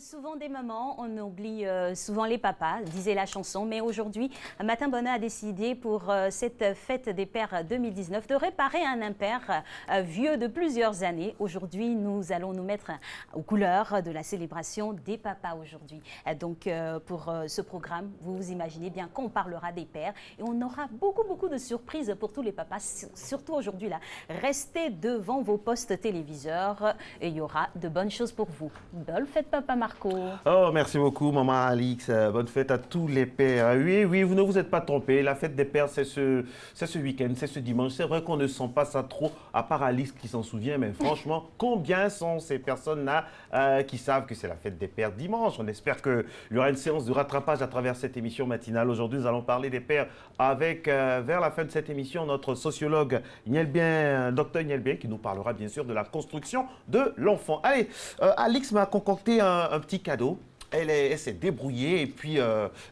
souvent des mamans, on oublie souvent les papas, disait la chanson. Mais aujourd'hui, Matin Bonheur a décidé pour cette fête des pères 2019 de réparer un impair vieux de plusieurs années. Aujourd'hui, nous allons nous mettre aux couleurs de la célébration des papas aujourd'hui. Donc, pour ce programme, vous vous imaginez bien qu'on parlera des pères et on aura beaucoup de surprises pour tous les papas, surtout aujourd'hui là. Restez devant vos postes téléviseurs et il y aura de bonnes choses pour vous. Bonne fête, Papa Marco. Oh, merci beaucoup, maman Alix. Bonne fête à tous les pères. Oui, vous ne vous êtes pas trompés. La fête des pères, c'est ce week-end, c'est ce dimanche. C'est vrai qu'on ne sent pas ça trop, à part Alix qui s'en souvient. Mais franchement, combien sont ces personnes-là qui savent que c'est la fête des pères dimanche? On espère qu'il y aura une séance de rattrapage à travers cette émission matinale. Aujourd'hui, nous allons parler des pères avec, vers la fin de cette émission, notre sociologue Dr Nielbien, qui nous parlera bien sûr de la construction de l'enfant. Allez, Alix m'a concocté un petit cadeau. Elle s'est débrouillée et puis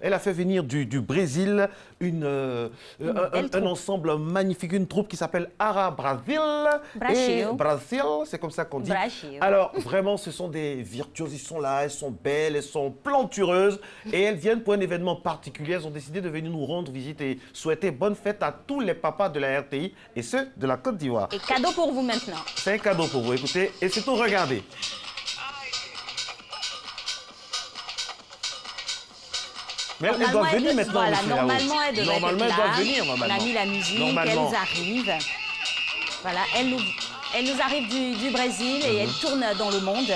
elle a fait venir du Brésil un ensemble magnifique, une troupe qui s'appelle Ara Brasil. Brasil, c'est comme ça qu'on dit. Brasil. Alors vraiment, ce sont des virtuoses, ils sont là, elles sont belles, elles sont plantureuses et elles viennent pour un événement particulier. Elles ont décidé de venir nous rendre visite et souhaiter bonne fête à tous les papas de la RTI et ceux de la Côte d'Ivoire. Et cadeau pour vous maintenant. C'est un cadeau pour vous, écoutez, et surtout regardez. Mais elles doivent venir maintenant. Voilà, normalement, elles devraient elles être là. doivent venir, normalement. On a mis la musique, elles arrivent. Voilà, elles nous arrivent du Brésil et elles tournent dans le monde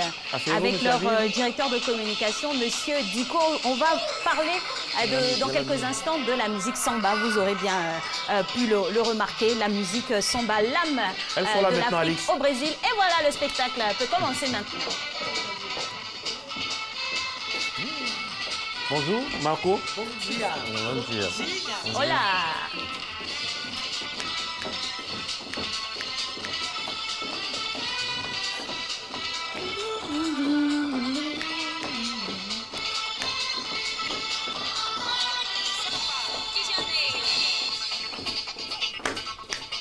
avec leur directeur de communication, Monsieur Dico. On va parler dans quelques instants de la musique samba. Vous aurez bien pu le remarquer, la musique samba, l'âme de l'Afrique au Brésil. Et voilà, le spectacle peut commencer maintenant. Bonjour, Marco. Bonjour. Hola.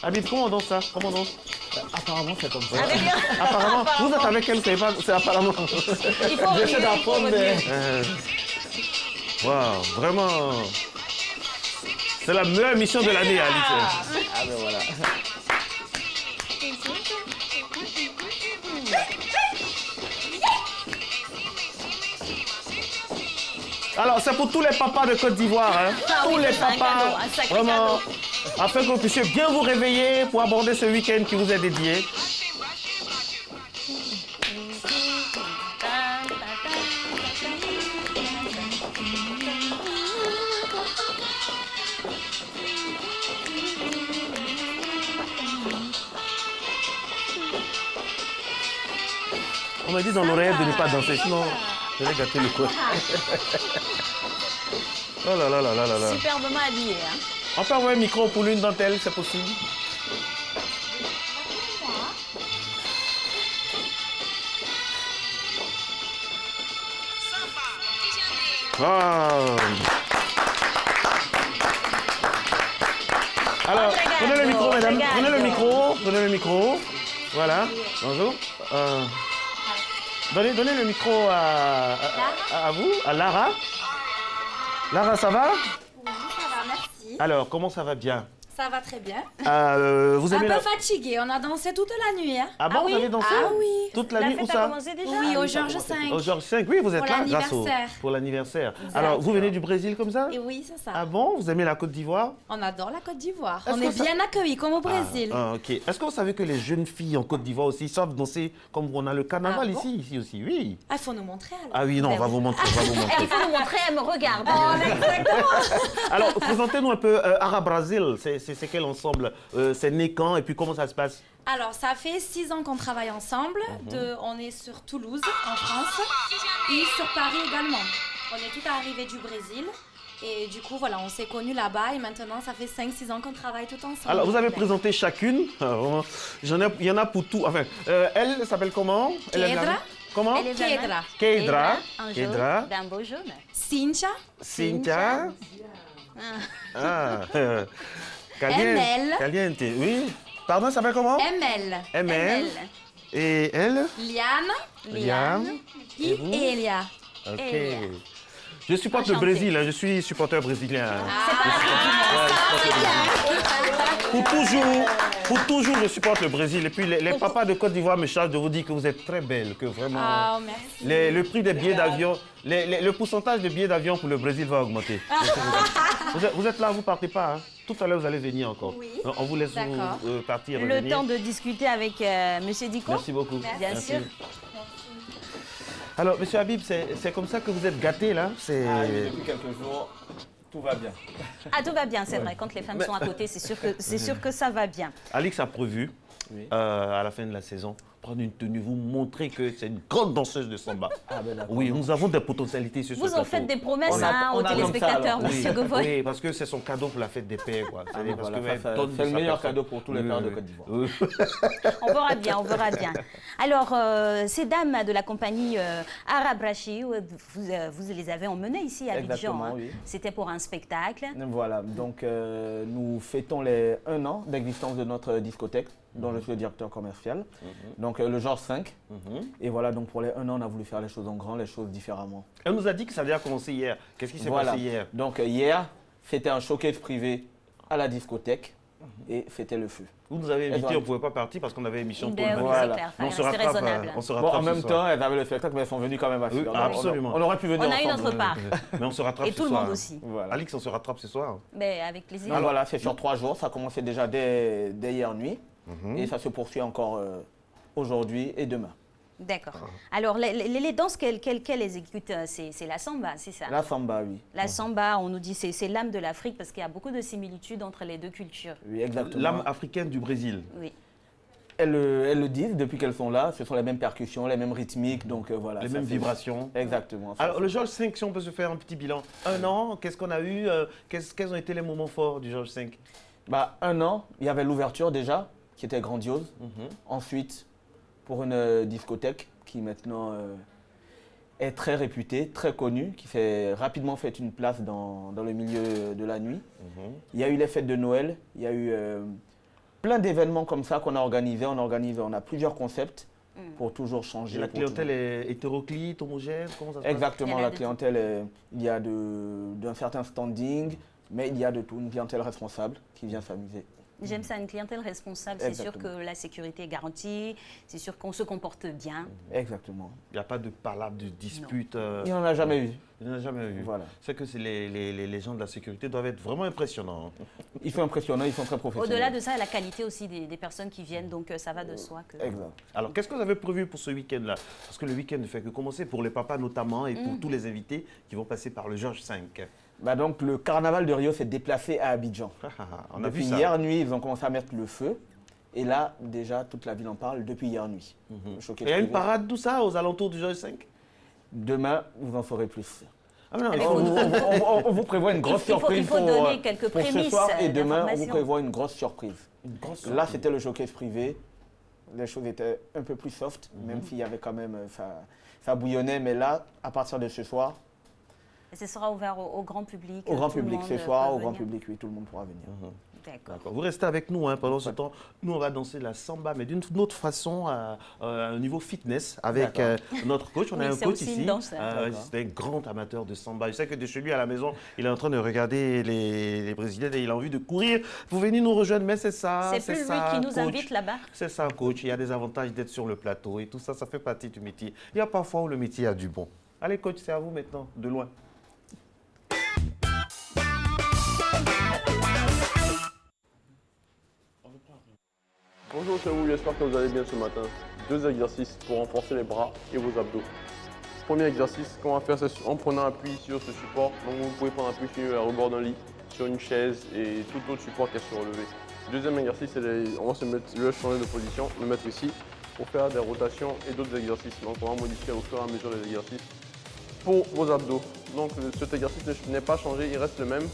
Habib, comment on danse ça? Comment on danse? Apparemment, c'est comme ça. Apparemment, vous êtes avec elle, c'est apparemment. Il faut J'essaie d'apprendre, mais... Waouh, vraiment. C'est la meilleure émission de l'année, Alice. Ah ben voilà. Alors, c'est pour tous les papas de Côte d'Ivoire, hein. Tous les papas, vraiment, afin que vous puissiez bien vous réveiller pour aborder ce week-end qui vous est dédié. On m'a dit dans l'oreille de ne pas danser, sinon je vais gâter le coup. Oh là là là là là là. Superbement habillé. Hein. On peut avoir un micro pour l'une d'entre elles, c'est possible? Wow. Alors, prenez le micro, mesdames. Prenez le micro. Prenez le micro. Voilà. Bonjour. Donnez le micro à vous, à Lara. Lara, ça va? Oui, ça va, merci. Alors, comment ça va bien? Ça va très bien. Vous Un aimez peu fatigué, on a dansé toute la nuit. Hein. Ah bon, vous avez dansé? Ah oui. Toute la nuit, où fête ça? a commencé déjà? Oui, au Georges V. Au Georges V, oui, vous êtes Pour là grâce l'anniversaire. pour l'anniversaire. Alors, vous venez du Brésil comme ça? Et oui, c'est ça. Ah bon, vous aimez la Côte d'Ivoire? On adore la Côte d'Ivoire. Est-ce On que est ça- bien accueillis comme au Brésil. Ok. Est-ce que vous savez que les jeunes filles en Côte d'Ivoire aussi savent danser comme on a le carnaval Ah bon? ici aussi? Oui. Ah, il faut nous montrer alors. Ah oui, non, on va vous montrer, on va vous montrer. Il faut nous montrer, elle me regarde. Alors, présentez-nous un peu Ara Brasil. C'est quel ensemble? C'est né quand et puis comment ça se passe? Alors, ça fait 6 ans qu'on travaille ensemble. On est sur Toulouse, en France, et sur Paris également. On est tout arrivé du Brésil. Et du coup, voilà, on s'est connus là-bas et maintenant, ça fait 5-6 ans qu'on travaille tout ensemble. Alors, vous avez présenté chacune. Il y en a pour tout. Enfin, elle s'appelle comment? Kedra. Comment? Elle est Kedra. Kedra. Un Kedra. jaune, d'un beau jaune. Cynthia. Cynthia. Ah. ML. Caliente, oui. Pardon, ça s'appelle comment? ML. ML. Et elle? Liane. Liane. Et Elia. Ok. Et- Je supporte le Enchanté. Brésil, hein, je suis supporter brésilien. C'est pas Pour toujours, je supporte le Brésil. Et puis les papas de Côte d'Ivoire me chargent de vous dire que vous êtes très belle, que vraiment Ah, merci. le prix des billets d'avion, le pourcentage de billets d'avion pour le Brésil va augmenter. Vous êtes là, vous partez pas. Hein. Tout à l'heure, vous allez venir encore. Oui. On vous laisse D'accord. partir. le revenir. temps de discuter avec Monsieur Diko. Merci beaucoup. Bien Merci. sûr. Alors, Monsieur Habib, c'est comme ça que vous êtes gâté là? Ah oui, depuis quelques jours, tout va bien. Ah, tout va bien, c'est vrai. Quand les femmes sont à côté, c'est sûr que ça va bien. Alix a prévu, Oui. à la fin de la saison, prendre une tenue, vous montrer que c'est une grande danseuse de samba. Ah ben d'accord. Oui, nous avons des potentialités sur ce Vous plateau. en faites des promesses On a- aux on a comme ça, téléspectateurs, alors. Monsieur Oui, Govoy. oui, parce que c'est son cadeau pour la fête des pères. Quoi. Ah oui, Parce voilà, que ça, elle ça, donne c'est de le sa meilleur personne. cadeau pour tous les pères de Côte d'Ivoire. Oui. On verra bien, on verra bien. Alors, ces dames de la compagnie Arabrachi, vous les avez emmenées ici à Abidjan. Exactement, Hein. oui. C'était pour un spectacle. Voilà, donc nous fêtons les 1 an d'existence de notre discothèque, dont je suis le directeur commercial. Donc le genre 5. Et voilà, donc pour les 1 an, on a voulu faire les choses en grand, les choses différemment. Elle nous a dit que ça avait commencé hier. Qu'est-ce qui s'est Voilà. passé hier? Donc hier, c'était un showcase privé à la discothèque et c'était le feu. Vous nous avez invités, voilà. on ne pouvait pas partir parce qu'on avait émission pour Ben le oui, matin. c'est Voilà. clair, Mais on se fallait rester rattrape, raisonnable. on se Bon, rattrape en ce même soir. temps, elles avaient le spectacle, mais elles sont venues quand même à Oui, suivre. absolument. On aurait pu venir On a eu ensemble. notre part. Mais on se rattrape Et ce tout le soir. monde aussi. Voilà. Alix, on se rattrape ce soir. Ben, avec plaisir. Donc voilà, c'est sur 3 jours, ça a commencé déjà dès hier nuit et ça se poursuit encore aujourd'hui et demain. D'accord. Alors, les danses qu'elle exécute, c'est la samba, c'est ça? La samba, oui. La samba, on nous dit, c'est l'âme de l'Afrique parce qu'il y a beaucoup de similitudes entre les deux cultures. Oui, exactement. L'âme africaine du Brésil. Oui. Elles le disent depuis qu'elles sont là, ce sont les mêmes percussions, les mêmes rythmiques, donc voilà. Les ça mêmes fait- vibrations. Exactement. ça, Alors, c'est- le Georges V, si on peut se faire un petit bilan. 1 an, qu'est-ce qu'on a eu? Quels ont été les moments forts du Georges V? Bah, 1 an, il y avait l'ouverture déjà, qui était grandiose. Ensuite, pour une discothèque qui maintenant est très réputée, très connue, qui s'est rapidement fait une place dans le milieu de la nuit. Il y a eu les fêtes de Noël, il y a eu plein d'événements comme ça qu'on a organisés. On a plusieurs concepts pour toujours changer. La pour clientèle est hétéroclite, homogène? Comment ça se passe? Exactement, Il y en a la de clientèle, il y a d'un certain standing, mais il y a de tout, une clientèle responsable qui vient s'amuser. J'aime ça, une clientèle responsable. C'est sûr Exactement. que la sécurité est garantie, c'est sûr qu'on se comporte bien. Exactement. Il n'y a pas de palabre, de dispute. Il n'y en a jamais eu. Il n'y en a jamais eu. Voilà. C'est que les gens de la sécurité doivent être vraiment impressionnants. Ils sont impressionnants, ils sont très professionnels. Au-delà de ça, la qualité aussi des personnes qui viennent, donc ça va de soi. Que... Exact. Alors, qu'est-ce que vous avez prévu pour ce week-end-là? Parce que le week-end ne fait que commencer pour les papas notamment et pour tous les invités qui vont passer par le Georges V. Bah donc, le carnaval de Rio s'est déplacé à Abidjan. On a vu Depuis ça. hier nuit, ils ont commencé à mettre le feu. Et là, déjà, toute la ville en parle depuis hier nuit. Le showcase Il y a une privé. parade, tout ça, aux alentours du Georges V? Demain, vous en saurez plus. Ah non, il Avec faut- On vous prévoit une grosse il faut surprise donner quelques pour ce prémices soir. Et demain, on vous d'information. prévoit une grosse surprise. Une grosse Là, c'était le showcase privé. Les choses étaient un peu plus soft, même s'il y avait quand même, ça bouillonnait. Mais là, à partir de ce soir, Et ce sera ouvert au grand public. au grand tout le public, monde ce soir, peut au grand venir. public, oui, tout le monde pourra venir. D'accord. D'accord. Vous restez avec nous pendant ce temps. Nous, on va danser la samba, mais d'une autre façon, à un niveau fitness, avec D'accord. notre coach. On Oui, a un c'est coach aussi ici. une danse, hein. D'accord. C'est un grand amateur de samba. Je sais que de chez lui à la maison, il est en train de regarder les Brésiliens et il a envie de courir. Vous venez nous rejoindre, mais c'est ça. C'est plus lui ça, qui nous coach. invite là-bas. C'est ça, coach. Il y a des avantages d'être sur le plateau et tout ça, ça fait partie du métier. Il y a parfois où le métier a du bon. Allez, coach, c'est à vous maintenant, de loin. Bonjour, c'est vous, j'espère que vous allez bien ce matin. 2 exercices pour renforcer les bras et vos abdos. Premier exercice qu'on va faire, c'est en prenant appui sur ce support. Donc vous pouvez prendre appui sur le rebord d'un lit, sur une chaise et tout autre support qui est surlevé. Deuxième exercice, on va changer de position, le mettre ici pour faire des rotations et d'autres exercices. Donc on va modifier au fur et à mesure les exercices pour vos abdos. Donc cet exercice n'est pas changé, il reste le même.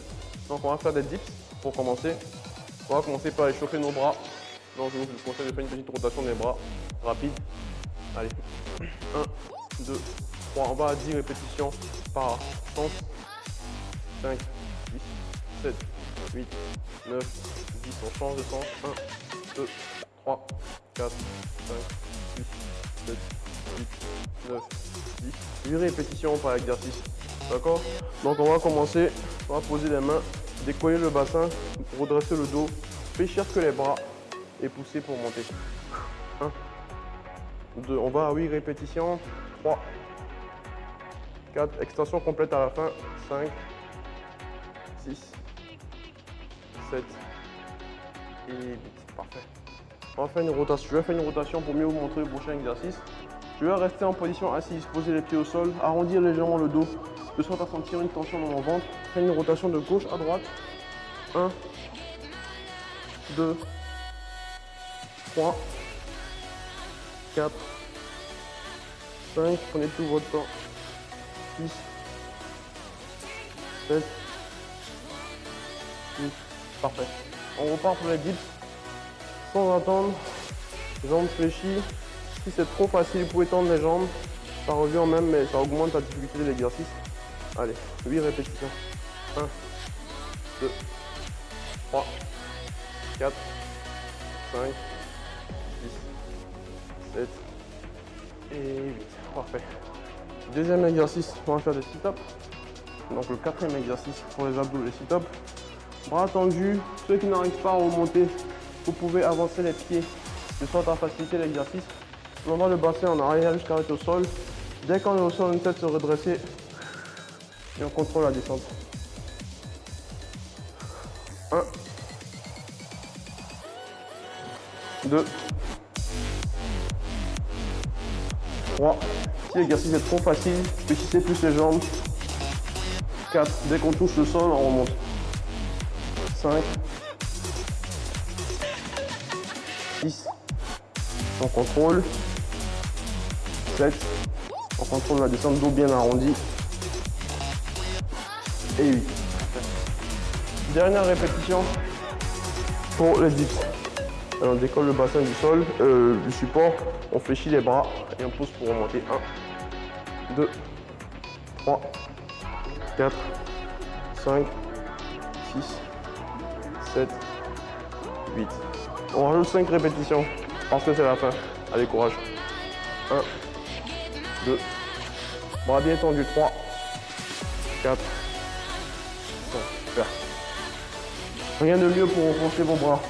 Donc on va faire des dips pour commencer. On va commencer par échauffer nos bras. Donc je vous conseille de faire une petite rotation des bras rapide. Allez, 1, 2, 3, on va à 10 répétitions par séance. 5, 6, 7, 8, 9, 10, on change de sens. 1, 2, 3, 4, 5, 6, 7, 8, 9, 10. 8 répétitions par exercice. D'accord? Donc on va commencer, on va poser les mains, décoller le bassin, redresser le dos, fléchir que les bras et pousser pour monter. 1, 2, on va à 8 répétitions. 3, 4, extension complète à la fin. 5, 6, 7 et 8. Parfait. On va faire une rotation. Je vais faire une rotation pour mieux vous montrer le prochain exercice. Je vais rester en position assise, poser les pieds au sol, arrondir légèrement le dos, de sorte à sentir une tension dans mon ventre. Faire une rotation de gauche à droite. 1, 2, 3, 4, 5, prenez tout votre temps. 6, 7, 8, parfait. On repart pour les dips, sans attendre, jambes fléchies. Si c'est trop facile, vous pouvez tendre les jambes, ça revient même, mais ça augmente la difficulté de l'exercice. Allez, 8 répétitions. 1, 2, 3, 4, 5, 6, 7 et 8. Parfait. Deuxième exercice, on va faire des sit-ups. Donc le quatrième exercice pour les abdos, les sit-ups. Bras tendus, ceux qui n'arrivent pas à remonter, vous pouvez avancer les pieds de sorte à faciliter l'exercice. On envoie le bassin en arrière jusqu'à être au sol. Dès qu'on est au sol, on essaie de se redresser et on contrôle la descente. 1, 2, 3. Si l'exercice est trop facile, fléchissez plus les jambes. 4. Dès qu'on touche le sol, on remonte. 5. 6. On contrôle. 7. On contrôle la descente, dos bien arrondi. Et 8. Dernière répétition pour les dips. Alors, on décolle le bassin du sol, du support, on fléchit les bras et on pousse pour remonter. 1, 2, 3, 4, 5, 6, 7, 8. On rajoute 5 répétitions parce que c'est la fin. Allez, courage. 1, 2, bras bien tendus. 3, 4, 5. Super. Rien de mieux pour renforcer vos bras.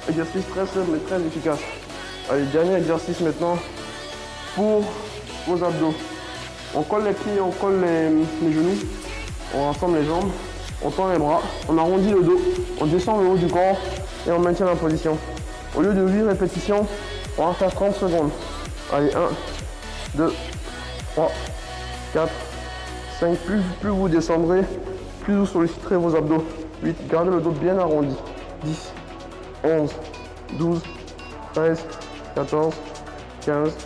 Exercice très simple mais très efficace. Allez, dernier exercice maintenant pour vos abdos. On colle les pieds, on colle les genoux, on rassemble les jambes, on tend les bras, on arrondit le dos, on descend le haut du corps et on maintient la position. Au lieu de 8 répétitions, on va faire 30 secondes. Allez, 1, 2, 3, 4, 5. Plus vous descendrez, plus vous solliciterez vos abdos. 8. Gardez le dos bien arrondi. 10, 11, 12, 13, 14, 15,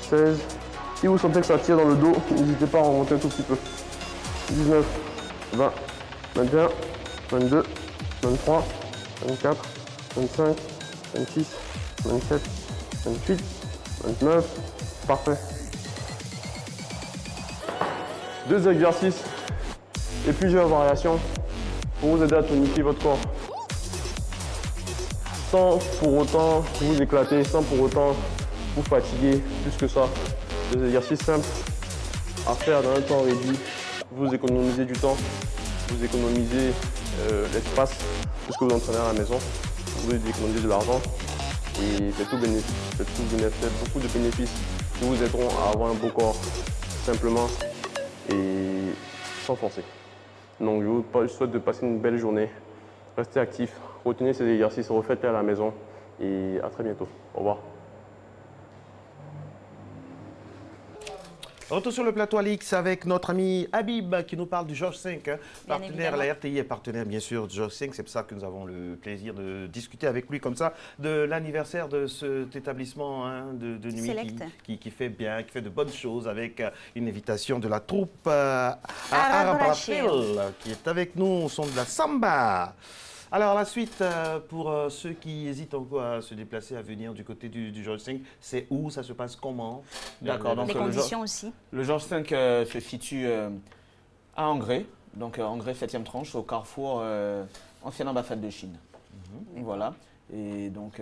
16. Si vous sentez que ça tire dans le dos, n'hésitez pas à remonter un tout petit peu. 19, 20, 21, 22, 23, 24, 25, 26, 27, 28, 29. Parfait. 2 exercices et plusieurs variations pour vous aider à tonifier votre corps. Sans pour autant vous éclater, sans pour autant vous fatiguer plus que ça. Des exercices simples à faire dans un temps réduit. Vous économisez du temps, vous économisez l'espace puisque vous entraînez à la maison. Vous économisez de l'argent et c'est tout bénéfice. C'est beaucoup de bénéfices qui vous aideront à avoir un beau corps simplement et sans forcer. Donc je vous souhaite de passer une belle journée. Restez actifs, retenez ces exercices, refaites-les à la maison et à très bientôt. Au revoir. Retour sur le plateau Alix avec notre ami Habib qui nous parle du Georges V, partenaire, la RTI est partenaire bien sûr du Georges V, c'est pour ça que nous avons le plaisir de discuter avec lui comme ça de l'anniversaire de cet établissement de nuit qui fait bien, qui fait de bonnes choses avec une invitation de la troupe Arabrachil qui est avec nous au son de la samba. Alors, la suite, pour ceux qui hésitent encore à se déplacer, à venir du côté du Georges V, c'est où? Ça se passe comment? D'accord. Les conditions aussi. Le Georges V se situe à Angré, donc Angré 7e tranche, au carrefour ancienne ambassade de Chine. Voilà. Et donc,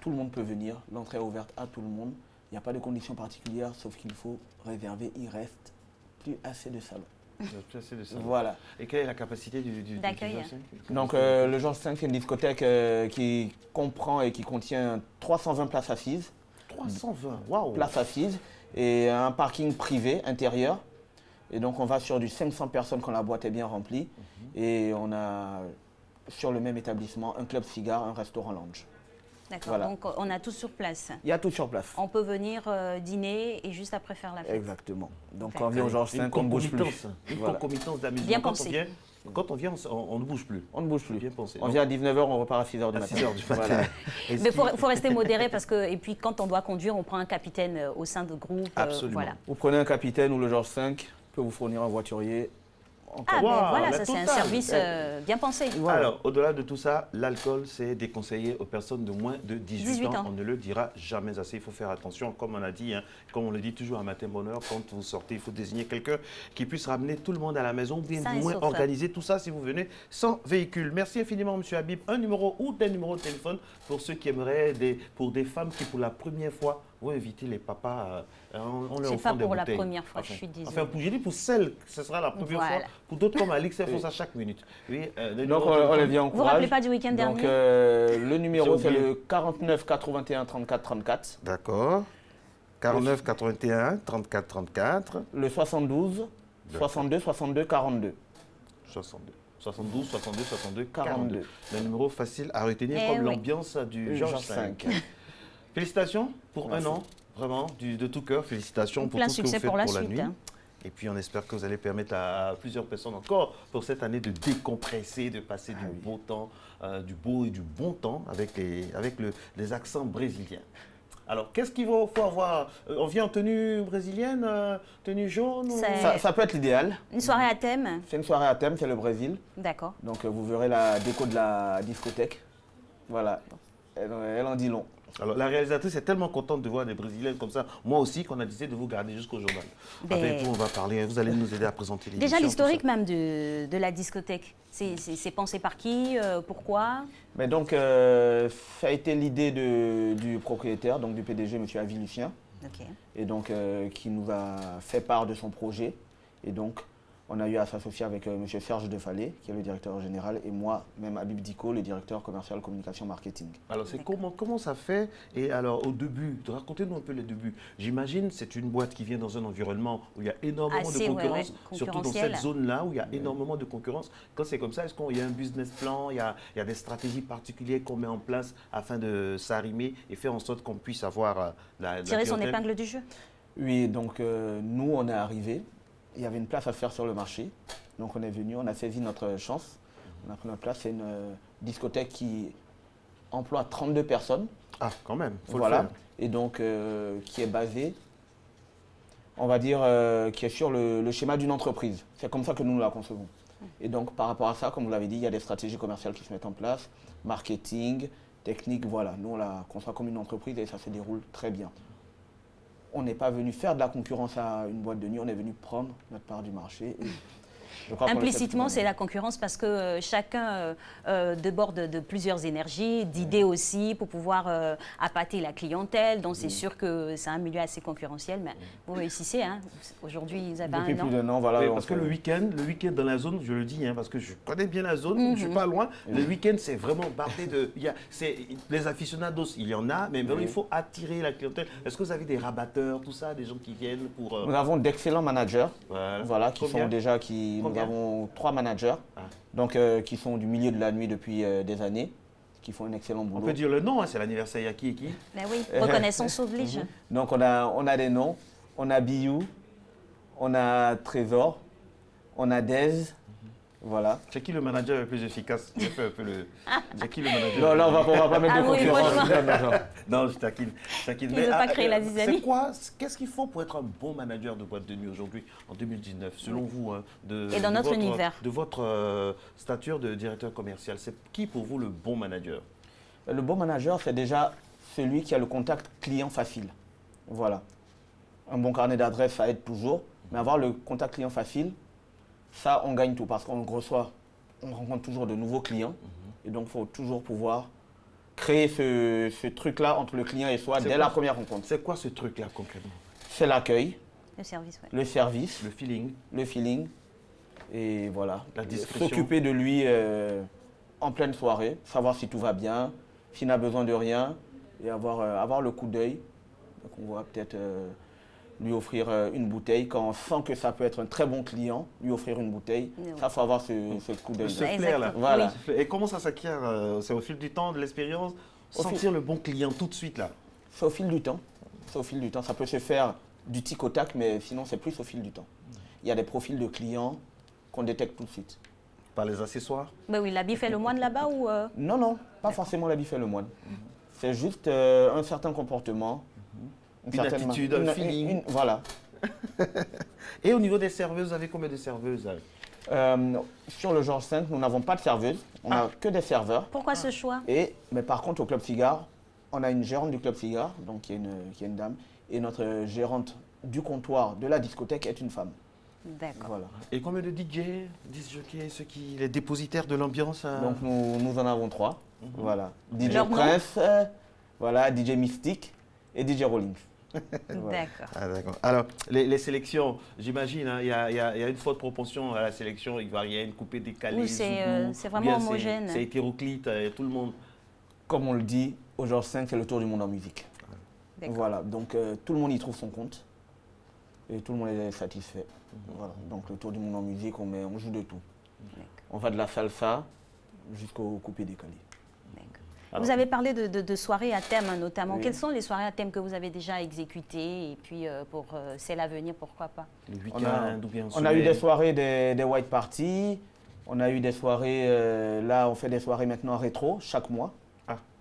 tout le monde peut venir. L'entrée est ouverte à tout le monde. Il n'y a pas de conditions particulières, sauf qu'il faut réserver. Il reste plus assez de salons. Voilà. Et quelle est la capacité du d'accueil? Donc, le Georges V, c'est une discothèque qui comprend et qui contient 320 places assises. 320, waouh! Places assises et un parking privé intérieur. Et donc, on va sur du 500 personnes quand la boîte est bien remplie. Et on a, sur le même établissement, un club cigare, un restaurant lounge. D'accord, Voilà. donc on a tout sur place. Il y a tout sur place. On peut venir dîner et juste après faire la fête. Exactement. Donc, D'accord. quand on vient au Georges V, on ne bouge plus. Une Voilà. concomitance d'amusement. Bien Quand pensé. on vient, on ne bouge plus. On ne bouge plus. Bien pensé. On vient à 19h, on repart à 6h du À matin. 6 heures du matin. Voilà. Est-ce Mais qu'il- il faut rester modéré parce que, et puis quand on doit conduire, on prend un capitaine au sein de groupe. Absolument. Voilà. Vous prenez un capitaine ou le Georges V, peut vous fournir un voiturier. Ah, Waouh, ben voilà, la ça c'est un totale. service bien pensé. Voilà. Alors, au-delà de tout ça, l'alcool, c'est déconseillé aux personnes de moins de 18 ans. On ne le dira jamais assez. Il faut faire attention, comme on a dit, hein, comme on le dit toujours à Matin Bonheur, quand vous sortez, il faut désigner quelqu'un qui puisse ramener tout le monde à la maison, bien Sain et du moins sauf. organiser tout ça si vous venez sans véhicule. Merci infiniment, M. Habib. Un numéro ou des numéros de téléphone pour ceux qui aimeraient, pour des femmes qui, pour la première fois, vont inviter les papas. On leur C'est offre pas des pour la bouteilles. première fois, Enfin, je suis désolée. Enfin, j'ai dit pour celles, ce sera la première Voilà. fois. Pour d'autres comme Alix, elles font ça chaque minute. Oui, le Donc, numéro de on téléphone. les vient en Vous vous rappelez pas du week-end Donc, dernier le numéro, J'ai c'est oublié. le 49 81 34 34. D'accord. 49 81 34 34 Le 72 62 62 42. 62. 72 62 62 42. 42. Un numéro facile à retenir Eh comme oui. l'ambiance du Le Georges Georges V. Félicitations pour Merci. un an. Vraiment, de tout cœur, félicitations pour Plein tout ce que vous succès faites pour la pour la suite. nuit. hein. Et puis on espère que vous allez permettre à plusieurs personnes encore pour cette année de décompresser, de passer du beau temps, du beau et du bon temps avec les accents brésiliens. Alors, qu'est-ce qu'il faut avoir? On vient en tenue brésilienne, tenue jaune ou- C'est- Ça peut être l'idéal. Une soirée à thème. C'est une soirée à thème, c'est le Brésil. D'accord. Donc, vous verrez la déco de la discothèque. Voilà. Elle en dit long. Alors, la réalisatrice est tellement contente de voir des Brésiliennes comme ça. Moi aussi, qu'on a décidé de vous garder jusqu'au journal. Ben- Avec vous, on va parler. Vous allez nous aider à présenter l'émission. Déjà tout l'historique ça. même de la discothèque. C'est pensé par qui pourquoi Mais donc, ça a été l'idée du propriétaire, donc du PDG, M. Avi Lucien, Ok. et donc qui nous a fait part de son projet. Et donc, on a eu à s'associer avec M. Serge Defalé, qui est le directeur général, et moi-même Habib Diko, le directeur commercial communication marketing. Alors, c'est comment ça fait? Et alors, au début, racontez-nous un peu les débuts. J'imagine c'est une boîte qui vient dans un environnement où il y a énormément Assez, de ouais, concurrence, ouais, surtout dans concurrentiel. cette zone-là où il y a énormément de concurrence. Quand c'est comme ça, est-ce qu'il y a un business plan, il y a des stratégies particulières qu'on met en place afin de s'arrimer et faire en sorte qu'on puisse avoir la Tirer son clientèle? épingle du jeu. Oui, donc nous, on est arrivés. Il y avait une place à faire sur le marché. Donc on est venu, on a saisi notre chance. On a pris notre place. C'est une discothèque qui emploie 32 personnes. Ah, quand même, faut le Voilà. faire. Et donc qui est basée, on va dire, qui est sur le schéma d'une entreprise. C'est comme ça que nous la concevons. Et donc par rapport à ça, comme vous l'avez dit, il y a des stratégies commerciales qui se mettent en place, marketing, technique, voilà. Nous, on la conçoit comme une entreprise et ça se déroule très bien. On n'est pas venu faire de la concurrence à une boîte de nuit, on est venu prendre notre part du marché. Et je crois qu'on le fait Implicitement, plutôt c'est bien. la concurrence parce que chacun déborde de plusieurs énergies, d'idées aussi pour pouvoir appâter la clientèle. Donc c'est sûr que c'est un milieu assez concurrentiel, mais vous réussissez. Hein. Aujourd'hui, vous avez Depuis un plus an. d'un an, voilà. Oui, on parce que fait- le week-end dans la zone, je le dis, hein, parce que je connais bien la zone, je ne suis pas loin. Le week-end, c'est vraiment bardé de. Les aficionados, il y en a, mais vraiment, il faut attirer la clientèle. Est-ce que vous avez des rabatteurs, tout ça, des gens qui viennent pour. Nous avons d'excellents managers. Voilà. Voilà, qui Combien sont déjà nous Combien avons 3 managers, Ah. donc qui sont du milieu de la nuit depuis des années, qui font un excellent On boulot. peut dire le nom, hein, c'est l'anniversaire, il y a qui et qui? Ben oui, reconnaissance oblige. Donc on a des noms, on a Biou, on a Trésor, on a Dez, voilà. C'est qui le manager le plus efficace? J'ai fait un peu le. C'est qui le manager? Non, là on va pas mettre Ah de oui, concurrence. franchement. Non, je taquine. Il ne veut pas créer la zizanie. C'est quoi? Qu'est-ce qu'il faut pour être un bon manager de boîte de nuit aujourd'hui, en 2019, selon vous hein, Et dans notre univers. De votre stature de directeur commercial, c'est qui pour vous le bon manager? Le bon manager, c'est déjà celui qui a le contact client facile. Voilà. Un bon carnet d'adresses, ça aide toujours, mais avoir le contact client facile, ça, on gagne tout parce qu'on rencontre toujours de nouveaux clients et donc il faut toujours pouvoir créer ce truc-là entre le client et soi dès la première rencontre. C'est quoi ce truc-là concrètement? C'est l'accueil, Le service, ouais. le service, Le feeling, et voilà. la discrétion. S'occuper de lui en pleine soirée, savoir si tout va bien, s'il n'a besoin de rien, et avoir le coup d'œil. Donc on va peut-être lui offrir une bouteille. Quand on sent que ça peut être un très bon client, lui offrir une bouteille, ça faut avoir ce coup d'œil. Ce flair-là. Voilà. Et comment ça s'acquiert? C'est au fil du temps, de l'expérience? Sentir le bon client tout de suite là? C'est au fil du temps. C'est au fil du temps. Ça peut se faire du tic au tac, mais sinon c'est plus au fil du temps. Il y a des profils de clients qu'on détecte tout de suite. Par les accessoires? Ben oui, l'habit fait le moine là-bas ou Non, non, pas forcément l'habit fait le moine. C'est juste un certain comportement. Une attitude, un feeling. Voilà. Et au niveau des serveuses, vous avez combien de serveuses? Sur le Georges V, nous n'avons pas de serveuse. On n'a que des serveurs. Pourquoi ce choix? Mais par contre, au Club Cigare, on a une gérante du Club Cigare, donc qui est une dame. Et notre gérante du comptoir de la discothèque est une femme. D'accord. Voilà. Et combien de DJ, disjockeys, les dépositaires de l'ambiance? Donc nous en avons 3. Voilà. DJ Leur nom? Prince, voilà, DJ Mystique et DJ Rollins. D'accord. Ah, d'accord. Alors, les sélections, j'imagine, hein, il y a une forte proportion à la sélection, il y a une coupée décalée. Oui, c'est vraiment homogène. C'est hétéroclite, tout le monde. Comme on le dit, au Georges V, c'est le tour du monde en musique. D'accord. Voilà, donc tout le monde y trouve son compte et tout le monde est satisfait. Voilà. Donc le tour du monde en musique, on joue de tout. On va de la salsa jusqu'au coupé décalé. Vous avez parlé de soirées à thème notamment. Oui. Quelles sont les soirées à thème que vous avez déjà exécutées? Et puis pour celles à venir, pourquoi pas? Le week-end, ou bien On a eu des soirées des white parties, on a eu des soirées, là on fait des soirées maintenant rétro chaque mois.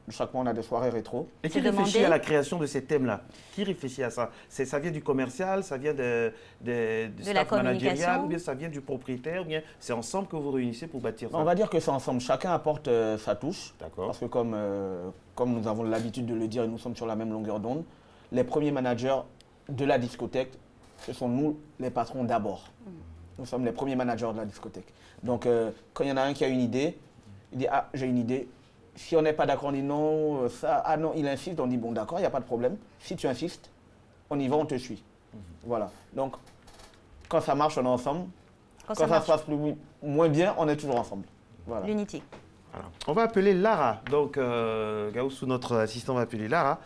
Chaque mois on a des soirées rétro. Et qui réfléchit à la création de ces thèmes-là? Qui réfléchit à ça? Ça vient du commercial, ça vient de la communication, ou bien ça vient du propriétaire, ou bien c'est ensemble que vous réunissez pour bâtir ça? On va dire que c'est ensemble, chacun apporte sa touche. D'accord. Parce que comme nous avons l'habitude de le dire et nous sommes sur la même longueur d'onde, les premiers managers de la discothèque, ce sont nous les patrons d'abord. Nous sommes les premiers managers de la discothèque. Donc quand il y en a un qui a une idée, il dit « Ah, j'ai une idée ». Si on n'est pas d'accord, on dit non, ça, ah non, il insiste, on dit bon d'accord, il n'y a pas de problème. Si tu insistes, on y va, on te suit. Voilà. Donc, quand ça marche, on est ensemble. Quand ça se passe moins bien, on est toujours ensemble. Voilà. L'unité. Alors, on va appeler Lara. Donc, Gaussou, notre assistant, va appeler Lara.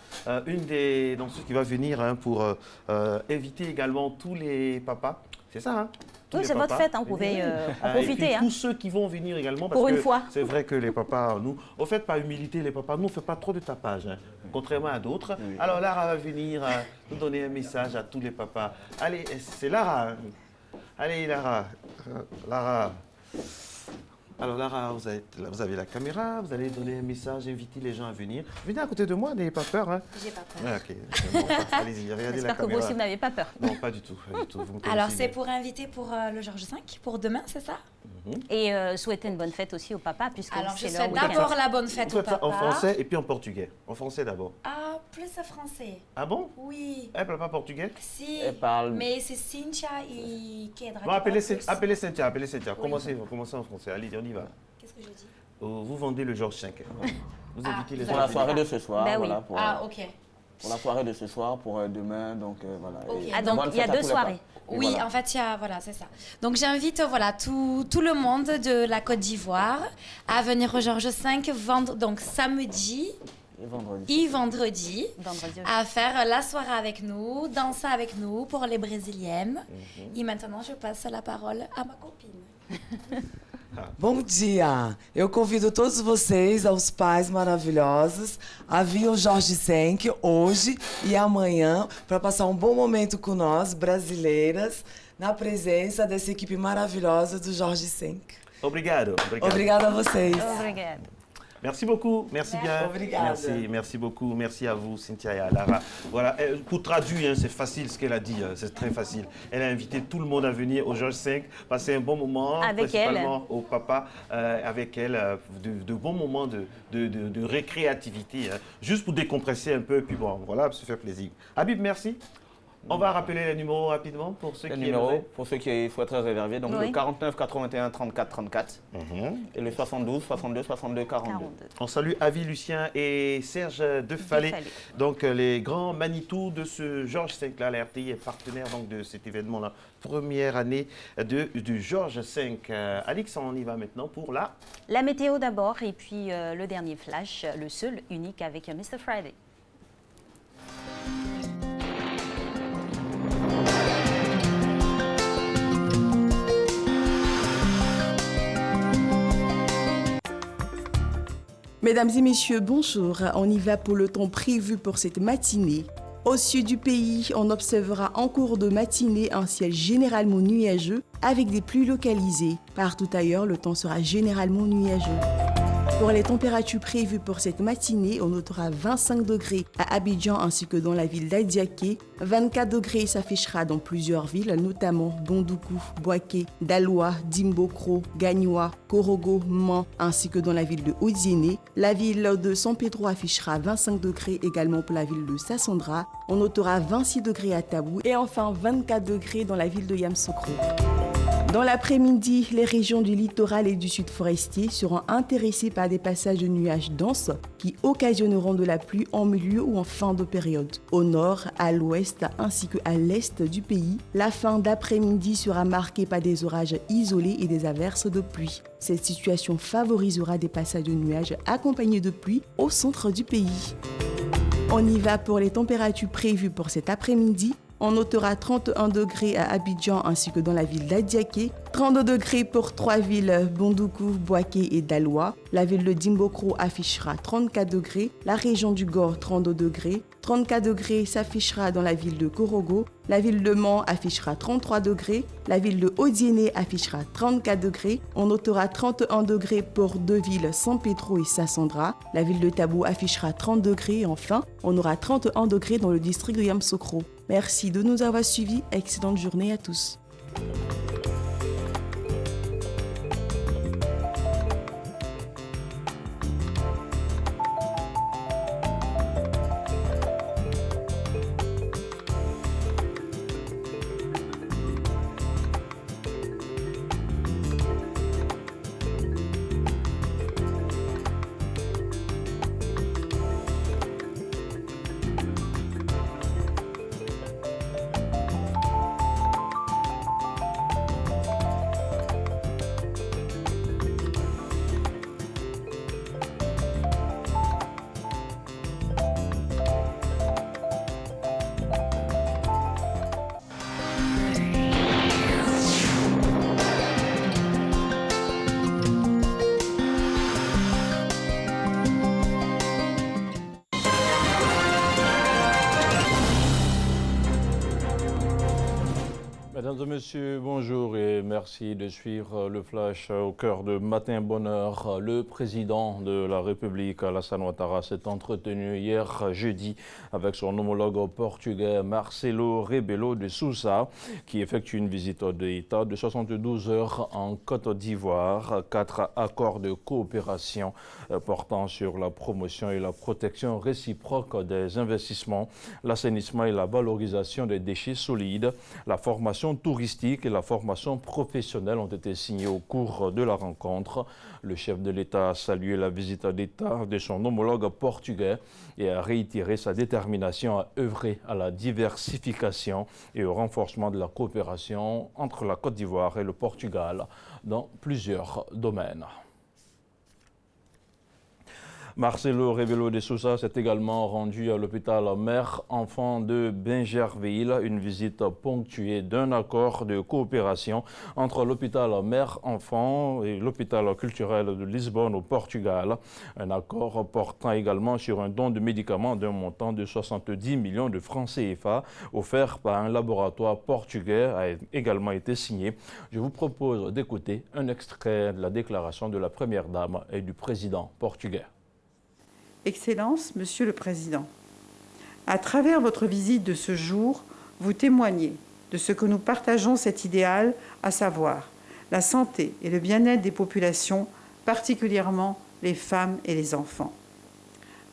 Une des danseuses qui va venir pour inviter également tous les papas. C'est ça, hein? Oui, c'est votre fête, hein, vous pouvez en profiter. Et puis, hein. tous ceux qui vont venir également. Parce Pour une que fois. C'est vrai que les papas, nous, au fait, par humilité, les papas, nous, on ne fait pas trop de tapage, hein, contrairement à d'autres. Oui. Alors, Lara va venir nous donner un message à tous les papas. Allez, c'est Lara. Hein. Allez, Lara. Lara. Alors, Lara, vous avez la caméra, vous allez donner un message, inviter les gens à venir. Venez à côté de moi, n'ayez pas peur. Hein. J'ai pas peur. Ah, ok. Bon, allez-y, regardez la J'espère que vous caméra. aussi, vous n'avez pas peur. Non, pas du tout. Pas du tout. Vous me Alors, connaissez c'est bien. pour inviter pour le Georges V, pour demain, c'est ça? Et souhaiter une bonne fête aussi au papa, puisque Alors, je c'est leur souhaite week-end. d'abord la bonne Vous fête au faites ça papa. en français et puis en portugais. En français d'abord. Ah, plus français. Ah bon? Oui. Elle parle pas portugais? Si. Elle parle. Mais c'est Cynthia et Kedra. Bon, appelez Cynthia. Commencez en français. Allez, on y va. Qu'est-ce que je dis? Vous vendez le Georges V. Vous invitez les Pour gens. la soirée de ce soir, Ben oui. voilà. Pour, Ah, ok. pour la soirée de ce soir, pour demain, donc voilà. Ok. Et Ah, donc, bonne il y a fête à deux tous les soirées. papas. Et Oui, voilà. en fait, il y a, voilà, c'est ça. Donc, j'invite voilà, tout le monde de la Côte d'Ivoire à venir au Georges V donc samedi Et vendredi. et vendredi Vendredi. à faire la soirée avec nous, danser avec nous pour les Brésiliennes. Et maintenant, je passe la parole à ma copine. Bom dia! Eu convido todos vocês, aos pais maravilhosos, a vir ao Georges V hoje e amanhã para passar um bom momento com nós, brasileiras, na presença dessa equipe maravilhosa do Georges V. Obrigado. Obrigada a vocês. Obrigada. Merci beaucoup, merci bien. Obrigada. Merci beaucoup, merci à vous, Cynthia et à Lara. Voilà, pour traduire, hein, c'est facile ce qu'elle a dit, hein, c'est très facile. Elle a invité tout le monde à venir au Georges V, passer un bon moment, Avec principalement au papa, avec elle, de bons moments de récréativité, hein, juste pour décompresser un peu, puis bon, voilà, se faire plaisir. Habib, merci. On va rappeler les numéros rapidement pour ceux qui pour ceux qui souhaiteraient réserver. Donc le 49 81 34 34 et le 72 62 62 42. On salue Avi Lucien et Serge Defalé, donc les grands Manitou de ce Georges V. Là, la RTI est partenaire donc, de cet événement-là. Première année du Georges V. Alix, on y va maintenant pour la météo d'abord et puis le dernier flash, le seul unique avec Mr. Friday. Mesdames et messieurs, bonjour. On y va pour le temps prévu pour cette matinée. Au sud du pays, on observera en cours de matinée un ciel généralement nuageux avec des pluies localisées. Partout ailleurs, le temps sera généralement nuageux. Pour les températures prévues pour cette matinée, on notera 25 degrés à Abidjan ainsi que dans la ville d'Adiaké. 24 degrés s'affichera dans plusieurs villes, notamment Bondoukou, Boaké, Daloa, Dimbokro, Gagnoa, Korogo, Man ainsi que dans la ville de Odiéné. La ville de San Pedro affichera 25 degrés également pour la ville de Sassandra. On notera 26 degrés à Tabou et enfin 24 degrés dans la ville de Yamoussoukro. Dans l'après-midi, les régions du littoral et du sud forestier seront intéressées par des passages de nuages denses qui occasionneront de la pluie en milieu ou en fin de période. Au nord, à l'ouest ainsi qu'à l'est du pays, la fin d'après-midi sera marquée par des orages isolés et des averses de pluie. Cette situation favorisera des passages de nuages accompagnés de pluie au centre du pays. On y va pour les températures prévues pour cet après-midi. On notera 31 degrés à Abidjan ainsi que dans la ville d'Adiaké, 32 degrés pour trois villes, Bondoukou, Boaké et Daloa. La ville de Dimbokro affichera 34 degrés, la région du Gor 32 degrés, 34 degrés s'affichera dans la ville de Korogo, la ville de Man affichera 33 degrés, la ville de Odiéné affichera 34 degrés, on notera 31 degrés pour deux villes, San Pedro et Sassandra, la ville de Tabou affichera 30 degrés et enfin, on aura 31 degrés dans le district de Yamoussoukro. Merci de nous avoir suivis, excellente journée à tous. Mesdames et messieurs, bonjour et merci de suivre le flash au cœur de Matin Bonheur. Le président de la République, Alassane Ouattara, s'est entretenu hier jeudi avec son homologue portugais Marcelo Rebelo de Sousa, qui effectue une visite d'État de 72 heures en Côte d'Ivoire. 4 accords de coopération portant sur la promotion et la protection réciproque des investissements, l'assainissement et la valorisation des déchets solides, la formation touristique et la formation professionnelle ont été signés au cours de la rencontre. Le chef de l'État a salué la visite d'État de son homologue portugais et a réitéré sa détermination à œuvrer à la diversification et au renforcement de la coopération entre la Côte d'Ivoire et le Portugal dans plusieurs domaines. Marcelo Rebelo de Sousa s'est également rendu à l'hôpital mère-enfant de Bingerville, une visite ponctuée d'un accord de coopération entre l'hôpital mère-enfant et l'hôpital culturel de Lisbonne au Portugal. Un accord portant également sur un don de médicaments d'un montant de 70 millions de francs CFA offert par un laboratoire portugais a également été signé. Je vous propose d'écouter un extrait de la déclaration de la Première Dame et du président portugais. Excellences, Monsieur le Président, à travers votre visite de ce jour, vous témoignez de ce que nous partageons cet idéal, à savoir la santé et le bien-être des populations, particulièrement les femmes et les enfants.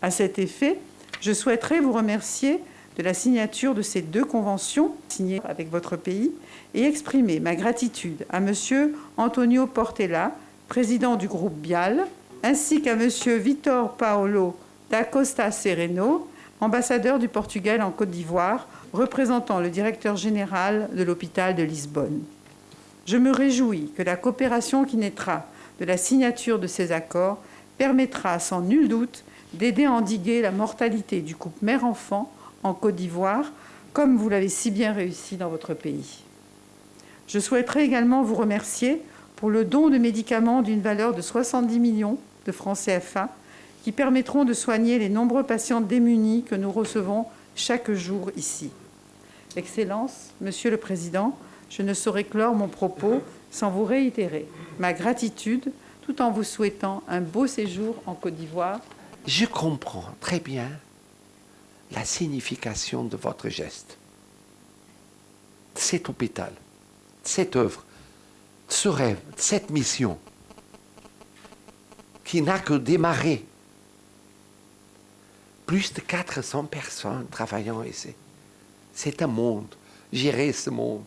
À cet effet, je souhaiterais vous remercier de la signature de ces 2 conventions signées avec votre pays et exprimer ma gratitude à M. Antonio Portela, président du groupe Bial, ainsi qu'à M. Vitor Paulo da Costa Sereno, ambassadeur du Portugal en Côte d'Ivoire, représentant le directeur général de l'hôpital de Lisbonne. Je me réjouis que la coopération qui naîtra de la signature de ces accords permettra sans nul doute d'aider à endiguer la mortalité du couple mère-enfant en Côte d'Ivoire, comme vous l'avez si bien réussi dans votre pays. Je souhaiterais également vous remercier pour le don de médicaments d'une valeur de 70 millions de francs CFA qui permettront de soigner les nombreux patients démunis que nous recevons chaque jour ici. Excellence, Monsieur le Président, je ne saurais clore mon propos sans vous réitérer ma gratitude tout en vous souhaitant un beau séjour en Côte d'Ivoire. Je comprends très bien la signification de votre geste. Cet hôpital, cette œuvre, ce rêve, cette mission qui n'a que démarré. Plus de 400 personnes travaillant ici. C'est un monde, gérer ce monde.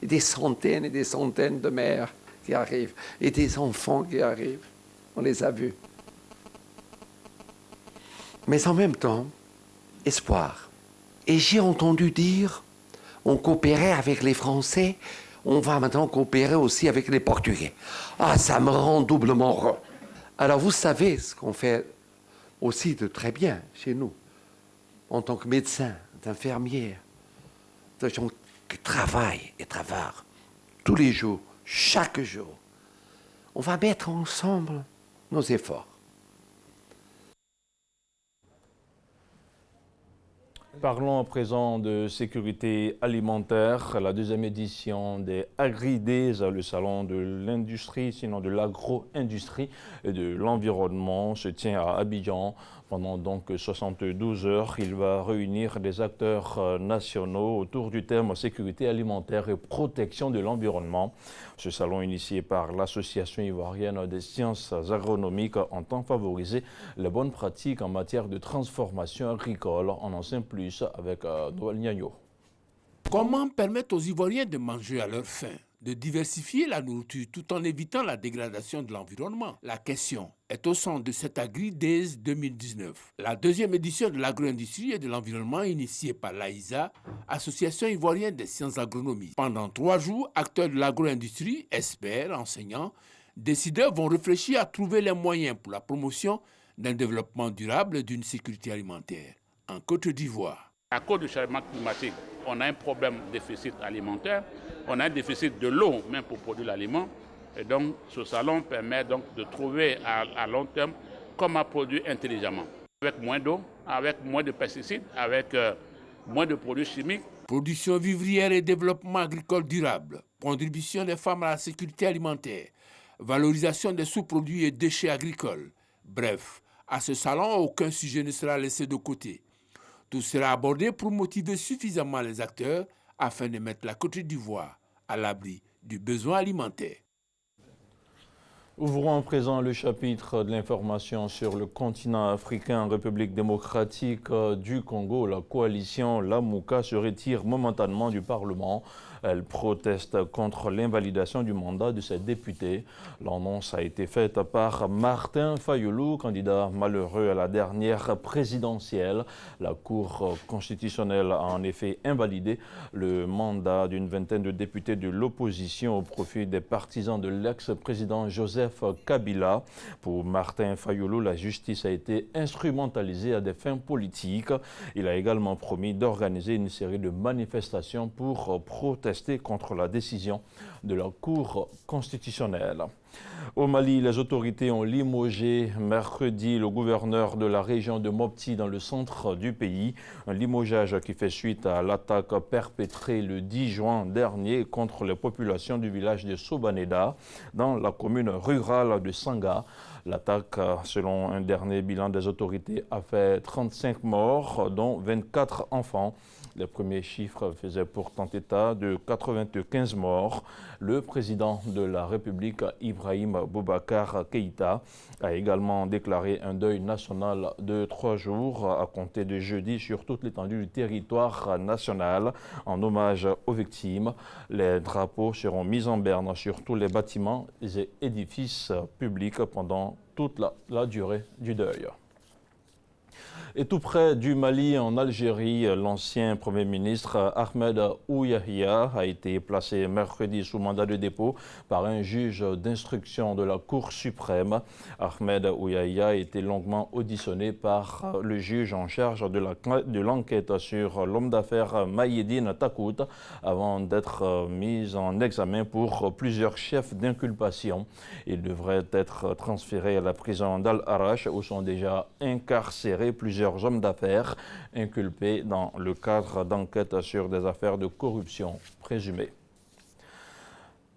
Et des centaines de mères qui arrivent et des enfants qui arrivent. On les a vus. Mais en même temps, espoir. Et j'ai entendu dire, on coopérait avec les Français, on va maintenant coopérer aussi avec les Portugais. Ah, ça me rend doublement heureux. Alors vous savez ce qu'on fait aussi de très bien chez nous, en tant que médecin, d'infirmière, de gens qui travaillent et travaillent tous les jours, chaque jour. On va mettre ensemble nos efforts. Parlons à présent de sécurité alimentaire. La 2e édition des Agri-Days, le salon de l'industrie, sinon de l'agro-industrie et de l'environnement, se tient à Abidjan. Pendant donc 72 heures, il va réunir des acteurs nationaux autour du thème sécurité alimentaire et protection de l'environnement. Ce salon, initié par l'Association ivoirienne des sciences agronomiques, entend favoriser les bonnes pratiques en matière de transformation agricole. On en sait plus avec Noël Niagno. Comment permettre aux Ivoiriens de manger à leur faim, de diversifier la nourriture tout en évitant la dégradation de l'environnement? La question est au centre de cette Agri-Days 2019. La 2e édition de l'agro-industrie et de l'environnement initiée par l'AISA, Association ivoirienne des sciences agronomiques. Pendant 3 jours, acteurs de l'agro-industrie, experts, enseignants, décideurs vont réfléchir à trouver les moyens pour la promotion d'un développement durable et d'une sécurité alimentaire en Côte d'Ivoire. À cause du changement climatique, on a un problème de déficit alimentaire, on a un déficit de l'eau même pour produire l'aliment. Et donc ce salon permet donc de trouver à long terme comment produire intelligemment. Avec moins d'eau, avec moins de pesticides, avec moins de produits chimiques. Production vivrière et développement agricole durable, contribution des femmes à la sécurité alimentaire, valorisation des sous-produits et déchets agricoles. Bref, à ce salon, aucun sujet ne sera laissé de côté. Tout sera abordé pour motiver suffisamment les acteurs afin de mettre la Côte d'Ivoire à l'abri du besoin alimentaire. Ouvrons à présent le chapitre de l'information sur le continent africain, République démocratique du Congo. La coalition Lamouka se retire momentanément du Parlement. Elle proteste contre l'invalidation du mandat de ses députés. L'annonce a été faite par Martin Fayulu, candidat malheureux à la dernière présidentielle. La Cour constitutionnelle a en effet invalidé le mandat d'une vingtaine de députés de l'opposition au profit des partisans de l'ex-président Joseph Kabila. Pour Martin Fayulu, la justice a été instrumentalisée à des fins politiques. Il a également promis d'organiser une série de manifestations pour protester contre la décision de la Cour constitutionnelle. Au Mali, les autorités ont limogé mercredi le gouverneur de la région de Mopti dans le centre du pays. Un limogeage qui fait suite à l'attaque perpétrée le 10 juin dernier contre les populations du village de Sobaneda dans la commune rurale de Sanga. L'attaque, selon un dernier bilan des autorités, a fait 35 morts, dont 24 enfants. Les premiers chiffres faisaient pourtant état de 95 morts. Le président de la République, Ibrahim Boubacar Keïta, a également déclaré un deuil national de 3 jours à compter de jeudi sur toute l'étendue du territoire national en hommage aux victimes. Les drapeaux seront mis en berne sur tous les bâtiments et édifices publics pendant toute la durée du deuil. Et tout près du Mali, en Algérie, l'ancien Premier ministre Ahmed Ouyahia a été placé mercredi sous mandat de dépôt par un juge d'instruction de la Cour suprême. Ahmed Ouyahia a été longuement auditionné par le juge en charge de l'enquête sur l'homme d'affaires Maïeddine Takout avant d'être mis en examen pour plusieurs chefs d'inculpation. Il devrait être transféré à la prison d'Al-Arash où sont déjà incarcérés plusieurs hommes d'affaires inculpés dans le cadre d'enquêtes sur des affaires de corruption présumées.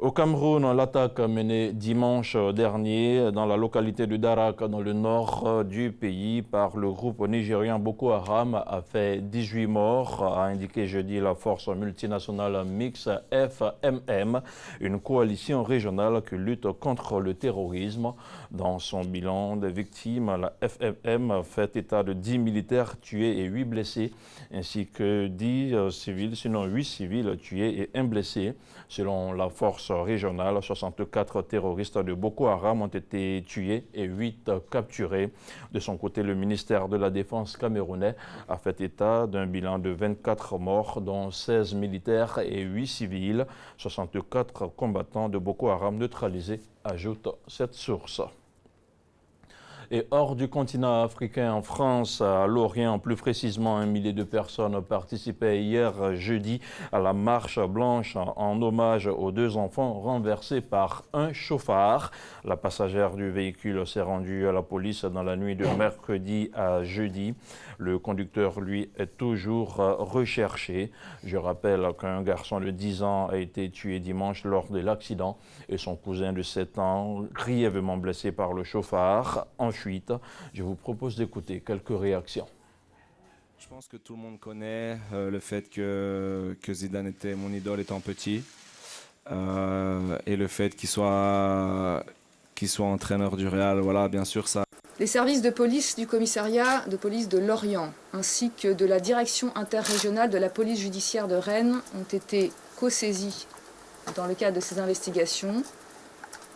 Au Cameroun, l'attaque menée dimanche dernier dans la localité de Darak, dans le nord du pays, par le groupe nigérien Boko Haram a fait 18 morts, a indiqué jeudi la force multinationale mixte FMM, une coalition régionale qui lutte contre le terrorisme. Dans son bilan des victimes, la FMM fait état de 10 militaires tués et 8 blessés, ainsi que 10 civils, sinon 8 civils tués et 1 blessé. Selon la force régionale, 64 terroristes de Boko Haram ont été tués et 8 capturés. De son côté, le ministère de la Défense camerounais a fait état d'un bilan de 24 morts, dont 16 militaires et 8 civils. 64 combattants de Boko Haram neutralisés, ajoute cette source. Et hors du continent africain, en France, à Lorient, plus précisément, 1 millier de personnes participaient hier jeudi à la marche blanche en hommage aux 2 enfants renversés par un chauffard. La passagère du véhicule s'est rendue à la police dans la nuit de mercredi à jeudi. Le conducteur, lui, est toujours recherché. Je rappelle qu'un garçon de 10 ans a été tué dimanche lors de l'accident et son cousin de 7 ans, grièvement blessé par le chauffard, en fuite. Je vous propose d'écouter quelques réactions. Je pense que tout le monde connaît le fait que Zidane était mon idole étant petit et le fait qu'il soit entraîneur du Real. Voilà, bien sûr, ça. Les services de police du commissariat de police de Lorient ainsi que de la direction interrégionale de la police judiciaire de Rennes ont été co-saisis dans le cadre de ces investigations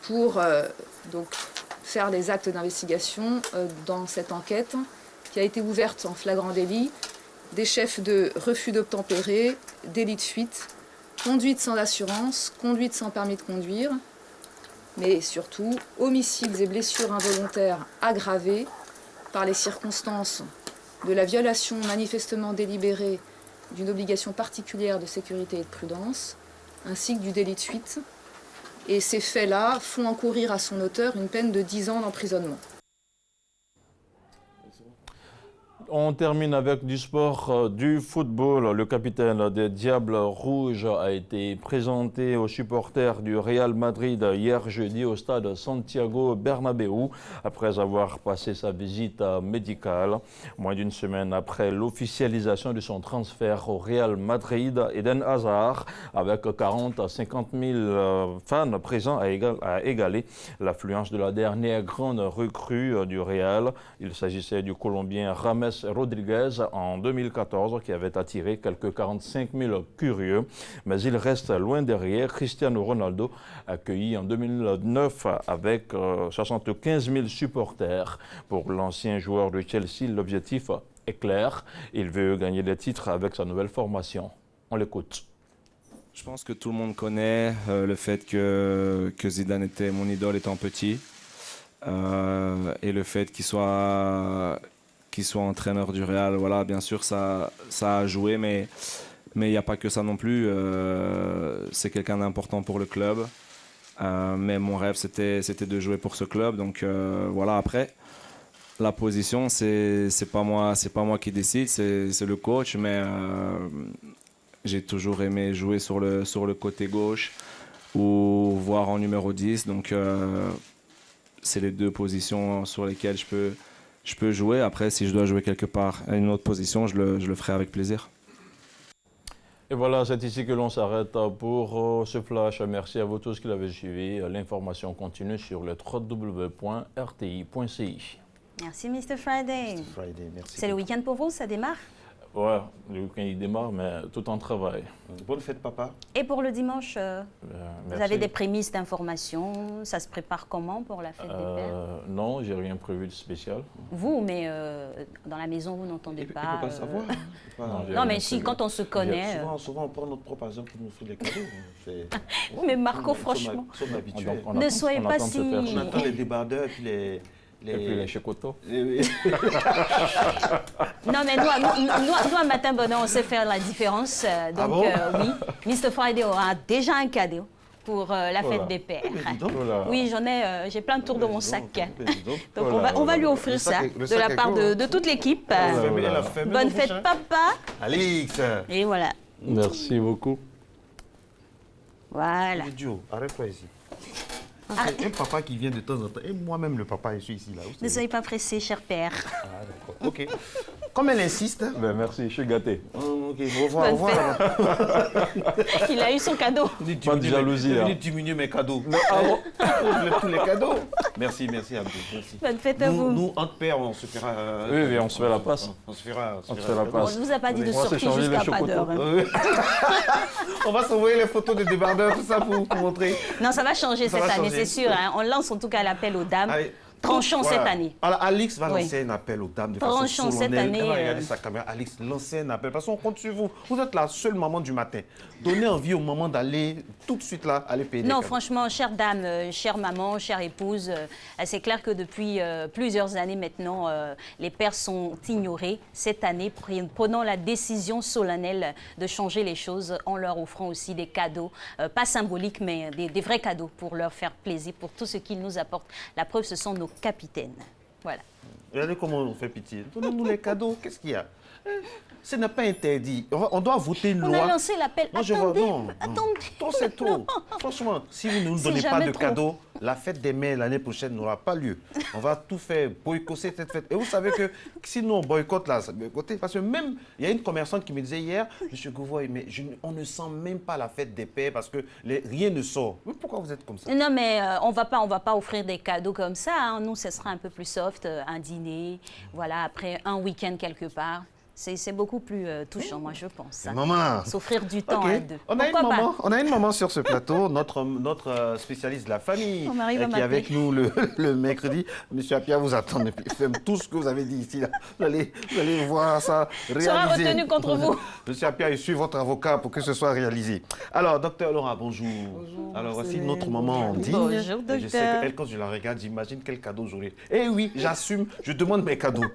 pour donc faire les actes d'investigation dans cette enquête qui a été ouverte en flagrant délit, des chefs de refus d'obtempérer, délit de fuite, conduite sans assurance, conduite sans permis de conduire, mais surtout homicides et blessures involontaires aggravées par les circonstances de la violation manifestement délibérée d'une obligation particulière de sécurité et de prudence, ainsi que du délit de fuite. Et ces faits-là font encourir à son auteur une peine de 10 ans d'emprisonnement. On termine avec du sport, du football. Le capitaine des Diables Rouges a été présenté aux supporters du Real Madrid hier jeudi au stade Santiago Bernabéu après avoir passé sa visite médicale. Moins d'une semaine après l'officialisation de son transfert au Real Madrid, Eden Hazard, avec 40 à 50 000 fans présents, a égalé l'affluence de la dernière grande recrue du Real. Il s'agissait du Colombien James Rodriguez en 2014 qui avait attiré quelques 45 000 curieux, mais il reste loin derrière Cristiano Ronaldo, accueilli en 2009 avec 75 000 supporters. Pour l'ancien joueur de Chelsea, l'objectif est clair, il veut gagner des titres avec sa nouvelle formation. On l'écoute. Je pense que tout le monde connaît le fait que Zidane était mon idole étant petit et le fait qu'il soit entraîneur du Real. Voilà, bien sûr, ça a joué, mais il n'y a pas que ça non plus. C'est quelqu'un d'important pour le club. Mais mon rêve, c'était de jouer pour ce club. Donc voilà, après, la position, c'est pas moi qui décide, c'est le coach. Mais j'ai toujours aimé jouer sur le côté gauche ou voire en numéro 10. Donc c'est les deux positions sur lesquelles je peux jouer. Après, si je dois jouer quelque part à une autre position, je le ferai avec plaisir. Et voilà, c'est ici que l'on s'arrête pour ce flash. Merci à vous tous qui l'avez suivi. L'information continue sur le www.rti.ci. Merci, Mr. Friday. Mr. Friday, merci. C'est le week-end pour vous, ça démarre? Ouais, le week-end il démarre, mais tout en travail. Bonne fête, papa. Et pour le dimanche, vous merci. avez des prémices d'information? Ça se prépare comment pour la fête des pères? Non, j'ai rien prévu de spécial. Vous, mais dans la maison, vous n'entendez pas. Il ne peut pas savoir. Non, mais si, quand on se connaît. Souvent, on prend notre propre argent pour nous faire des cadeaux. Mais Marco, franchement, nous sommes habitués. ne soyez pas si. On attend les débardeurs et puis les. Et puis les chocotos. Non, mais nous, à Matin Bonheur, on sait faire la différence. Donc, bon oui, Mr. Friday aura déjà un cadeau pour la fête des pères. Oui, j'ai plein de tours dans mon sac. Donc, on va lui offrir ça de la part de toute l'équipe. Bonne fête, papa. Alix. Et voilà. Merci beaucoup. Voilà. Idiot, arrête-toi ici. Un papa qui vient de temps en temps, et moi-même le papa, je suis ici là. Ne soyez pas pressé, cher père. Ah d'accord, ok. Comme elle insiste. Ben, merci, je suis gâté. Ok, au revoir. Il a eu son cadeau. Pas de jalousie. Là. Diminuer mes cadeaux. Tous les cadeaux. Merci Abdou. Merci. Bonne fête à vous. Nous, entre pères, on se fera. Oui, on se fait la passe. On se fera la passe. On ne vous a pas dit de sortir jusqu'à pas d'heure. On va s'envoyer les photos des débardeurs, tout ça pour vous montrer. Non, ça va changer cette année, c'est sûr. Hein. On lance en tout cas l'appel aux dames. Allez, tranchons cette année. Alors, Alix va lancer un appel aux dames de façon solennelle. Cette année. Elle va regarder sa caméra. Alix, lancez un appel parce qu'on compte sur vous. Vous êtes la seule maman du matin. Donnez envie au moment d'aller tout de suite là, aller payer. Non, franchement, chère dame, chère maman, chère épouse, c'est clair que depuis plusieurs années maintenant, les pères sont ignorés. Cette année, prenons la décision solennelle de changer les choses en leur offrant aussi des cadeaux, pas symboliques, mais des vrais cadeaux pour leur faire plaisir, pour tout ce qu'ils nous apportent. La preuve, ce sont nos capitaines. Voilà. Regardez comment on fait pitié. Donnez-nous les cadeaux. Qu'est-ce qu'il y a? Ce n'est pas interdit. On doit voter une loi. On a lancé l'appel. Attendez. C'est trop. Franchement, si vous ne nous donnez pas de cadeaux, la fête des mères l'année prochaine n'aura pas lieu. On va tout faire boycotter cette fête. Et vous savez que si nous on boycotte là, ça boycotter. Parce que même, il y a une commerçante qui me disait hier, M. Gouvoy, mais on ne sent même pas la fête des pères parce que rien ne sort. Mais pourquoi vous êtes comme ça? Non, mais on va pas offrir des cadeaux comme ça. Hein. Nous, ce sera un peu plus soft, un dîner, voilà, après un week-end quelque part. C'est beaucoup plus touchant, moi, je pense. Maman. S'offrir du temps à deux. On a une maman sur ce plateau, notre spécialiste de la famille, qui est avec nous le mercredi. Monsieur Apia vous attend et puis fait tout ce que vous avez dit ici. Là. Vous allez voir ça réalisé. Sera retenu contre vous. Monsieur Apia, je suis votre avocat pour que ce soit réalisé. Alors, docteur Laura, bonjour. Bonjour. Alors, voici notre maman digne. Bonjour, docteur. Je sais qu'elle, quand je la regarde, j'imagine quel cadeau j'aurai. Eh oui, j'assume, je demande mes cadeaux.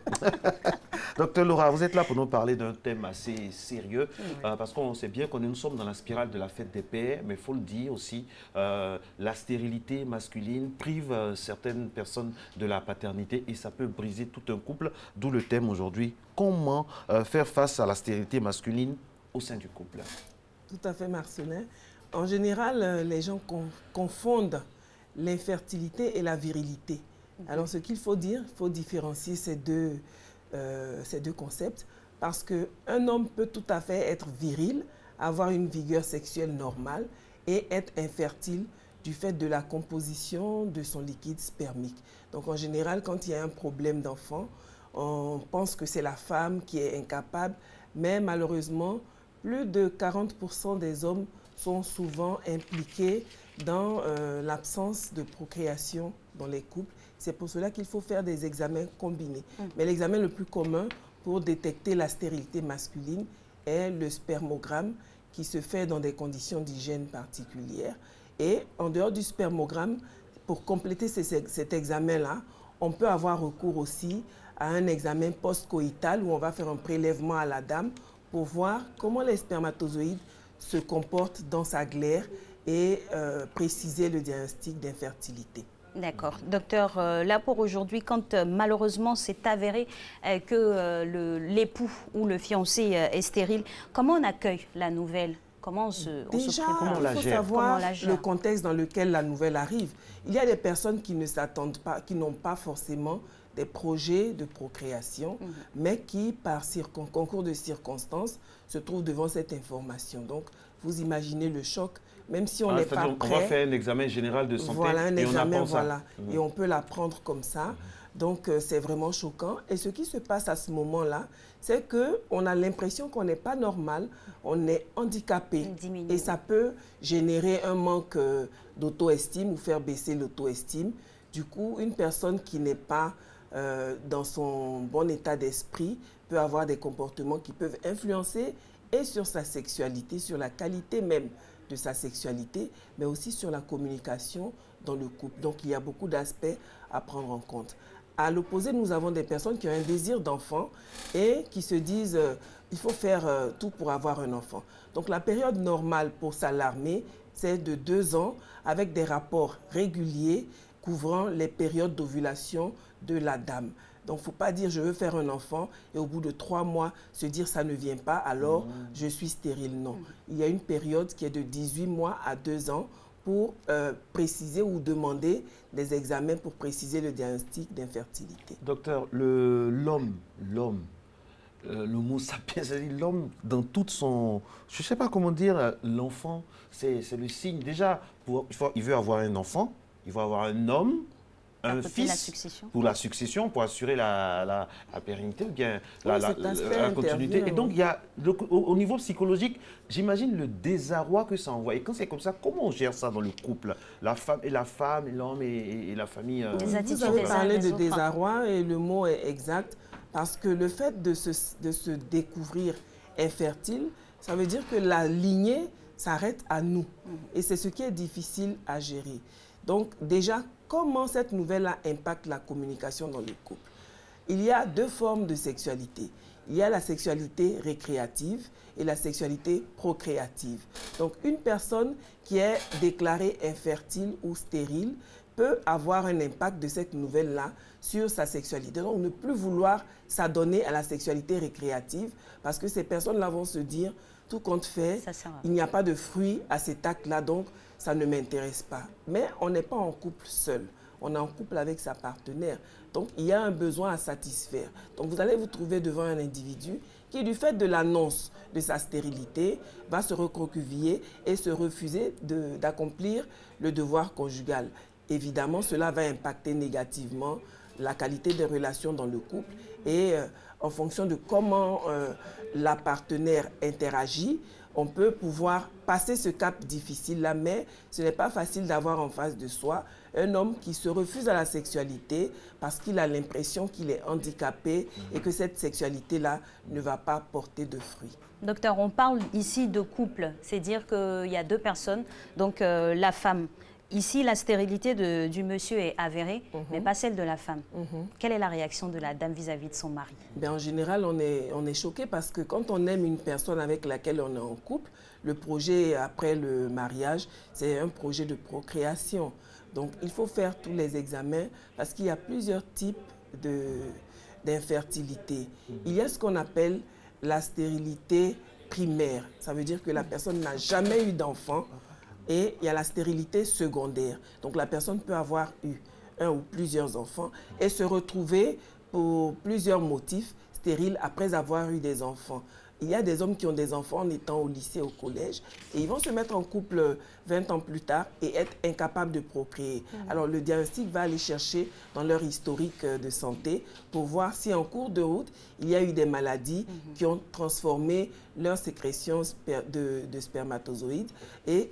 Docteur Laura, vous êtes là pour nous parler d'un thème assez sérieux, parce qu'on sait bien que nous sommes dans la spirale de la fête des pères, mais il faut le dire aussi, la stérilité masculine prive certaines personnes de la paternité et ça peut briser tout un couple, d'où le thème aujourd'hui, comment faire face à la stérilité masculine au sein du couple. Tout à fait, Marcelin. En général, les gens confondent l'infertilité et la virilité. Alors, ce qu'il faut dire, il faut différencier ces deux concepts. Parce qu'un homme peut tout à fait être viril, avoir une vigueur sexuelle normale et être infertile du fait de la composition de son liquide spermique. Donc en général, quand il y a un problème d'enfant, on pense que c'est la femme qui est incapable, mais malheureusement, plus de 40% des hommes sont souvent impliqués dans l'absence de procréation dans les couples. C'est pour cela qu'il faut faire des examens combinés. Mais l'examen le plus commun pour détecter la stérilité masculine est le spermogramme qui se fait dans des conditions d'hygiène particulières. Et en dehors du spermogramme, pour compléter cet examen-là, on peut avoir recours aussi à un examen post-coïtal où on va faire un prélèvement à la dame pour voir comment les spermatozoïdes se comportent dans sa glaire et préciser le diagnostic d'infertilité. D'accord. Docteur, là pour aujourd'hui, quand malheureusement c'est avéré que l'époux ou le fiancé est stérile, comment on accueille la nouvelle? Comment on se Déjà, prépare? il faut savoir le contexte dans lequel la nouvelle arrive. Il y a des personnes qui ne s'attendent pas, qui n'ont pas forcément des projets de procréation, mais qui, par concours de circonstances, se trouvent devant cette information. Donc, vous imaginez le choc, même si on n'est pas prêt. On va faire un examen général de santé, voilà, un examen, voilà, ça. Et on peut l'apprendre comme ça. Donc, c'est vraiment choquant. Et ce qui se passe à ce moment-là, c'est qu'on a l'impression qu'on n'est pas normal, on est handicapé. Et ça peut générer un manque d'auto-estime ou faire baisser l'auto-estime. Du coup, une personne qui n'est pas dans son bon état d'esprit peut avoir des comportements qui peuvent influencer et sur sa sexualité, sur la qualité même de sa sexualité, mais aussi sur la communication dans le couple. Donc, il y a beaucoup d'aspects à prendre en compte. À l'opposé, nous avons des personnes qui ont un désir d'enfant et qui se disent il faut faire tout pour avoir un enfant. Donc, la période normale pour s'alarmer, c'est de 2 ans avec des rapports réguliers couvrant les périodes d'ovulation de la dame. Donc, il ne faut pas dire je veux faire un enfant et au bout de 3 mois se dire ça ne vient pas, alors je suis stérile. Non. Il y a une période qui est de 18 mois à 2 ans pour préciser ou demander des examens pour préciser le diagnostic d'infertilité. Docteur, l'homme, le mot sapiens, c'est-à-dire l'homme dans toute son... Je ne sais pas comment dire, l'enfant, c'est le signe. Déjà, il veut avoir un enfant, il va avoir un homme, un fils pour la succession, pour assurer la pérennité ou bien la continuité. Et donc, il y a, au niveau psychologique, j'imagine le désarroi que ça envoie. Et quand c'est comme ça, comment on gère ça dans le couple? La femme, l'homme et la famille. Vous avez parlé de désarroi et le mot est exact parce que le fait de se découvrir infertile, ça veut dire que la lignée s'arrête à nous. Et c'est ce qui est difficile à gérer. Donc déjà, comment cette nouvelle-là impacte la communication dans le couple? Il y a 2 formes de sexualité. Il y a la sexualité récréative et la sexualité procréative. Donc une personne qui est déclarée infertile ou stérile peut avoir un impact de cette nouvelle-là sur sa sexualité. Donc ne plus vouloir s'adonner à la sexualité récréative parce que ces personnes-là vont se dire tout compte fait, il n'y a pas de fruit à cet acte-là, donc ça ne m'intéresse pas. Mais on n'est pas en couple seul, on est en couple avec sa partenaire. Donc il y a un besoin à satisfaire. Donc vous allez vous trouver devant un individu qui, du fait de l'annonce de sa stérilité, va se recroqueviller et se refuser d'accomplir le devoir conjugal. Évidemment, cela va impacter négativement la qualité des relations dans le couple et en fonction de comment la partenaire interagit, on peut pouvoir passer ce cap difficile-là, mais ce n'est pas facile d'avoir en face de soi un homme qui se refuse à la sexualité parce qu'il a l'impression qu'il est handicapé et que cette sexualité-là ne va pas porter de fruits. Docteur, on parle ici de couple, c'est dire qu'il y a 2 personnes, donc la femme. Ici, la stérilité du monsieur est avérée, mais pas celle de la femme. Quelle est la réaction de la dame vis-à-vis de son mari? Bien, en général, on est choqué parce que quand on aime une personne avec laquelle on est en couple, le projet après le mariage, c'est un projet de procréation. Donc, il faut faire tous les examens parce qu'il y a plusieurs types d'infertilité. Il y a ce qu'on appelle la stérilité primaire. Ça veut dire que la personne n'a jamais eu d'enfant. Et il y a la stérilité secondaire. Donc la personne peut avoir eu 1 ou plusieurs enfants et se retrouver pour plusieurs motifs stérile après avoir eu des enfants. Il y a des hommes qui ont des enfants en étant au lycée, au collège, et ils vont se mettre en couple 20 ans plus tard et être incapables de procréer. Alors le diagnostic va aller chercher dans leur historique de santé pour voir si en cours de route, il y a eu des maladies qui ont transformé leur sécrétion de spermatozoïdes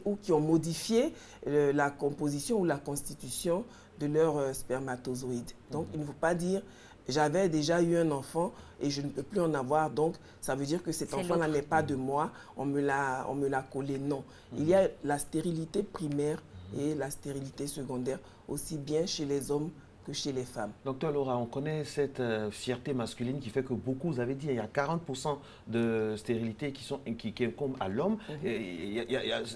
ou qui ont modifié la composition ou la constitution de leurs spermatozoïdes. Donc il ne faut pas dire j'avais déjà eu un enfant et je ne peux plus en avoir, donc ça veut dire que cet enfant-là n'est pas de moi, on me l'a collé. Non. Il y a la stérilité primaire et la stérilité secondaire, aussi bien chez les hommes que chez les femmes. Docteur Laura, on connaît cette fierté masculine qui fait que beaucoup, vous avez dit, il y a 40% de stérilité qui incombent à l'homme. Il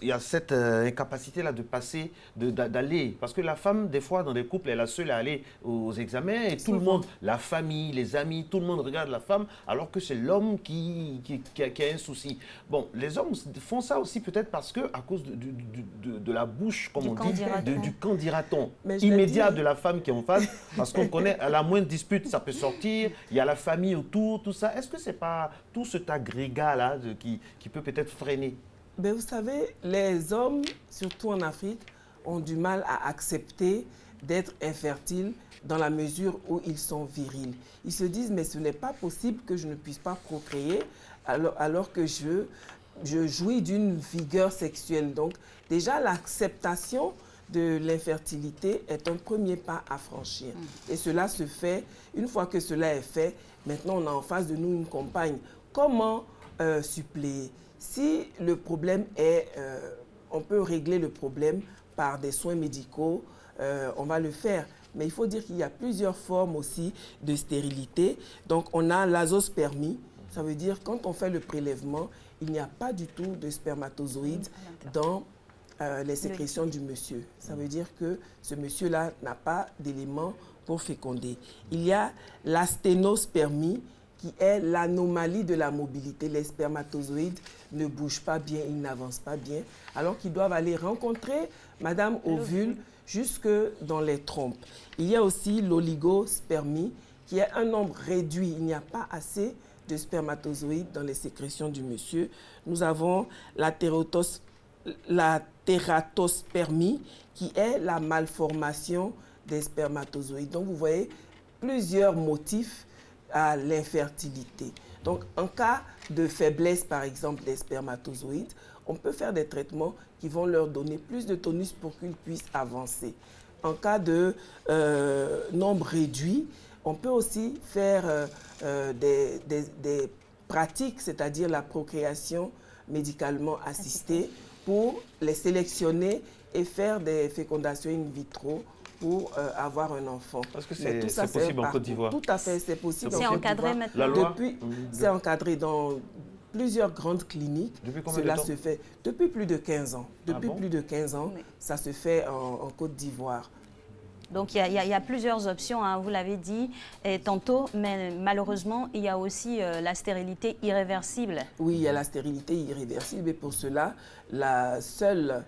y a cette incapacité-là de passer, d'aller. Parce que la femme, des fois, dans des couples, elle est la seule à aller aux examens et tout le monde, la famille, les amis, tout le monde regarde la femme alors que c'est l'homme qui a un souci. Bon, les hommes font ça aussi peut-être parce que à cause de la bouche, comme on dit, du quand dira-t-on immédiat de la femme qui est en face. Parce qu'on connaît, à la moindre dispute, ça peut sortir, il y a la famille autour, tout ça. Est-ce que ce n'est pas tout cet agrégat-là qui peut peut-être freiner? Ben, vous savez, les hommes, surtout en Afrique, ont du mal à accepter d'être infertiles dans la mesure où ils sont virils. Ils se disent, mais ce n'est pas possible que je ne puisse pas procréer alors que je jouis d'une vigueur sexuelle. Donc, déjà, l'acceptation de l'infertilité est un premier pas à franchir. Et cela se fait, une fois que cela est fait, maintenant on a en face de nous une compagne. Comment suppléer? Si le problème est, on peut régler le problème par des soins médicaux, on va le faire. Mais il faut dire qu'il y a plusieurs formes aussi de stérilité. Donc on a l'azospermie, ça veut dire quand on fait le prélèvement, il n'y a pas du tout de spermatozoïdes dans les sécrétions du monsieur. Ça veut dire que ce monsieur-là n'a pas d'éléments pour féconder. Il y a la sténospermie qui est l'anomalie de la mobilité. Les spermatozoïdes ne bougent pas bien, ils n'avancent pas bien, alors qu'ils doivent aller rencontrer Madame Ovule jusque dans les trompes. Il y a aussi l'oligospermie qui est un nombre réduit. Il n'y a pas assez de spermatozoïdes dans les sécrétions du monsieur. Nous avons la tératospermie, qui est la malformation des spermatozoïdes. Donc, vous voyez plusieurs motifs à l'infertilité. Donc, en cas de faiblesse, par exemple, des spermatozoïdes, on peut faire des traitements qui vont leur donner plus de tonus pour qu'ils puissent avancer. En cas de nombre réduit, on peut aussi faire des pratiques, c'est-à-dire la procréation médicalement assistée, pour les sélectionner et faire des fécondations in vitro pour avoir un enfant. Parce que c'est possible en Côte d'Ivoire. Tout à fait, c'est possible. C'est encadré maintenant. La loi C'est encadré dans plusieurs grandes cliniques. Depuis combien de temps? Cela se fait depuis plus de 15 ans. Depuis plus de 15 ans, ça se fait en Côte d'Ivoire. Donc, il y a plusieurs options, hein, vous l'avez dit tantôt, mais malheureusement, il y a aussi la stérilité irréversible. Oui, il y a la stérilité irréversible et pour cela, la seule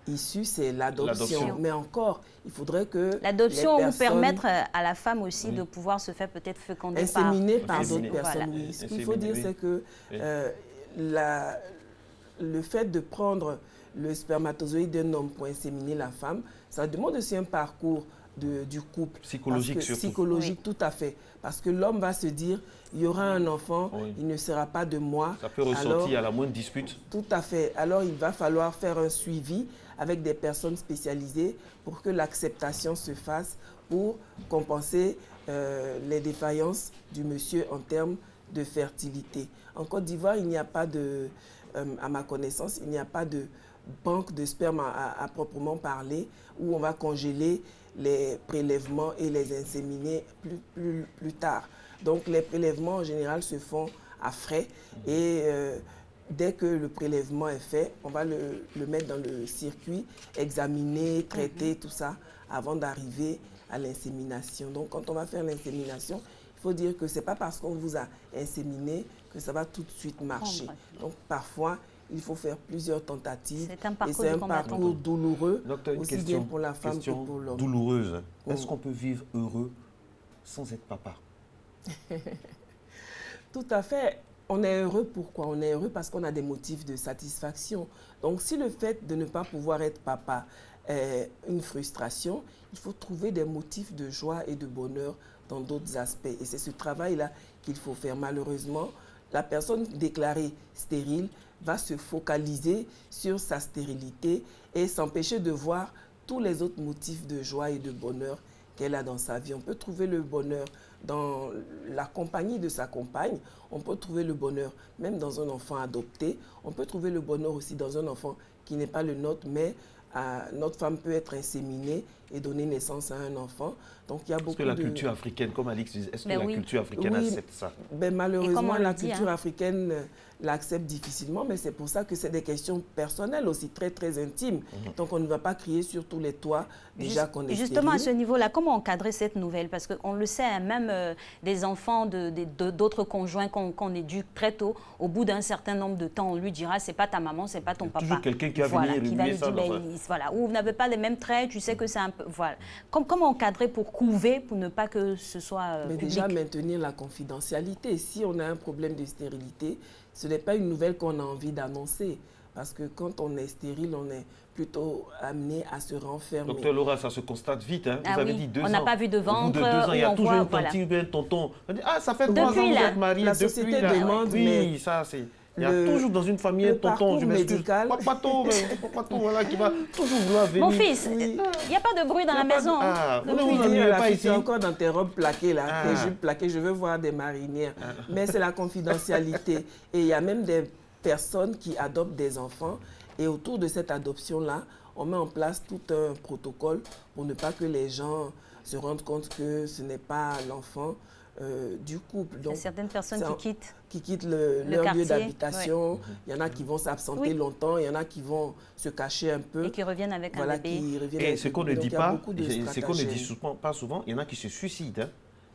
issue, c'est l'adoption. Mais encore, il faudrait que l'adoption ou permettre à la femme aussi de pouvoir se faire peut-être féconder inséminer par d'autres personnes. Voilà. Oui. Ce qu'il faut dire, c'est que le fait de prendre le spermatozoïde d'un homme pour inséminer la femme, ça demande aussi un parcours du couple. Psychologique surtout. Psychologique, tout à fait. Parce que l'homme va se dire, il y aura un enfant, il ne sera pas de moi. Ça peut ressortir à la moindre dispute. Tout à fait. Alors, il va falloir faire un suivi avec des personnes spécialisées pour que l'acceptation se fasse pour compenser les défaillances du monsieur en termes de fertilité. En Côte d'Ivoire, il n'y a pas de, à ma connaissance, il n'y a pas de banque de sperme à proprement parler où on va congeler les prélèvements et les inséminer plus tard. Donc les prélèvements en général se font à frais et dès que le prélèvement est fait, on va le mettre dans le circuit, examiner, traiter, tout ça avant d'arriver à l'insémination. Donc quand on va faire l'insémination, il faut dire que ce n'est pas parce qu'on vous a inséminé que ça va tout de suite marcher. Donc parfois, il faut faire plusieurs tentatives. C'est un parcours, et c'est un parcours douloureux, Docteur, aussi bien pour la femme que pour l'homme. Douloureuse. Est-ce qu'on peut vivre heureux sans être papa? Tout à fait. On est heureux pourquoi? On est heureux parce qu'on a des motifs de satisfaction. Donc si le fait de ne pas pouvoir être papa est une frustration, il faut trouver des motifs de joie et de bonheur dans d'autres aspects. Et c'est ce travail-là qu'il faut faire. Malheureusement, la personne déclarée stérile va se focaliser sur sa stérilité et s'empêcher de voir tous les autres motifs de joie et de bonheur qu'elle a dans sa vie. On peut trouver le bonheur dans la compagnie de sa compagne, on peut trouver le bonheur même dans un enfant adopté, on peut trouver le bonheur aussi dans un enfant qui n'est pas le nôtre, mais notre femme peut être inséminée et donner naissance à un enfant. Donc il y a beaucoup de... Est-ce que la culture africaine, comme Alix disait, est-ce que la culture africaine accepte ça? Malheureusement, la culture africaine l'accepte difficilement, mais c'est pour ça que c'est des questions personnelles aussi, très très intimes. Donc on ne va pas crier sur tous les toits déjà qu'on est Justement, stérile. à ce niveau-là, comment encadrer cette nouvelle? Parce qu'on le sait, même des enfants d'autres conjoints qu'on éduque très tôt, au bout d'un certain nombre de temps, on lui dira, c'est pas ta maman, c'est pas ton papa. Toujours quelqu'un qui va venir éliminer ça. Voilà, ou vous n'avez pas les mêmes traits, tu sais que c'est un peu... Voilà. Comment encadrer pour couver, pour ne pas que ce soit Mais public? déjà maintenir la confidentialité. Si on a un problème de stérilité, ce n'est pas une nouvelle qu'on a envie d'annoncer. Parce que quand on est stérile, on est plutôt amené à se renfermer. Docteur Laura, ça se constate vite. Hein. Vous avez dit 2 ans. On n'a pas vu de ventre. Au bout de 2 ans, il y a toujours une tante ou un tonton. On dit, ça fait 3 ans que vous êtes mariés. La société demande, oui, ça c'est... Il y a toujours dans une famille un tonton, je m'excuse. Papato, voilà, qui va toujours vouloir venir. Mon fils, il n'y a pas de bruit dans la maison. Tu es encore dans tes robes plaquées, là, tes jupes plaquées, je veux voir des marinières. Mais c'est la confidentialité. Et il y a même des personnes qui adoptent des enfants. Et autour de cette adoption-là, on met en place tout un protocole pour ne pas que les gens se rendent compte que ce n'est pas l'enfant du couple. Donc, il y a certaines personnes qui quittent leur lieu d'habitation. Il y en a qui vont s'absenter longtemps, il y en a qui vont se cacher un peu. Et qui reviennent avec un bébé. Et ce qu'on ne dit pas, c'est qu'on ne dit pas souvent, il y en a qui se suicident. Hein.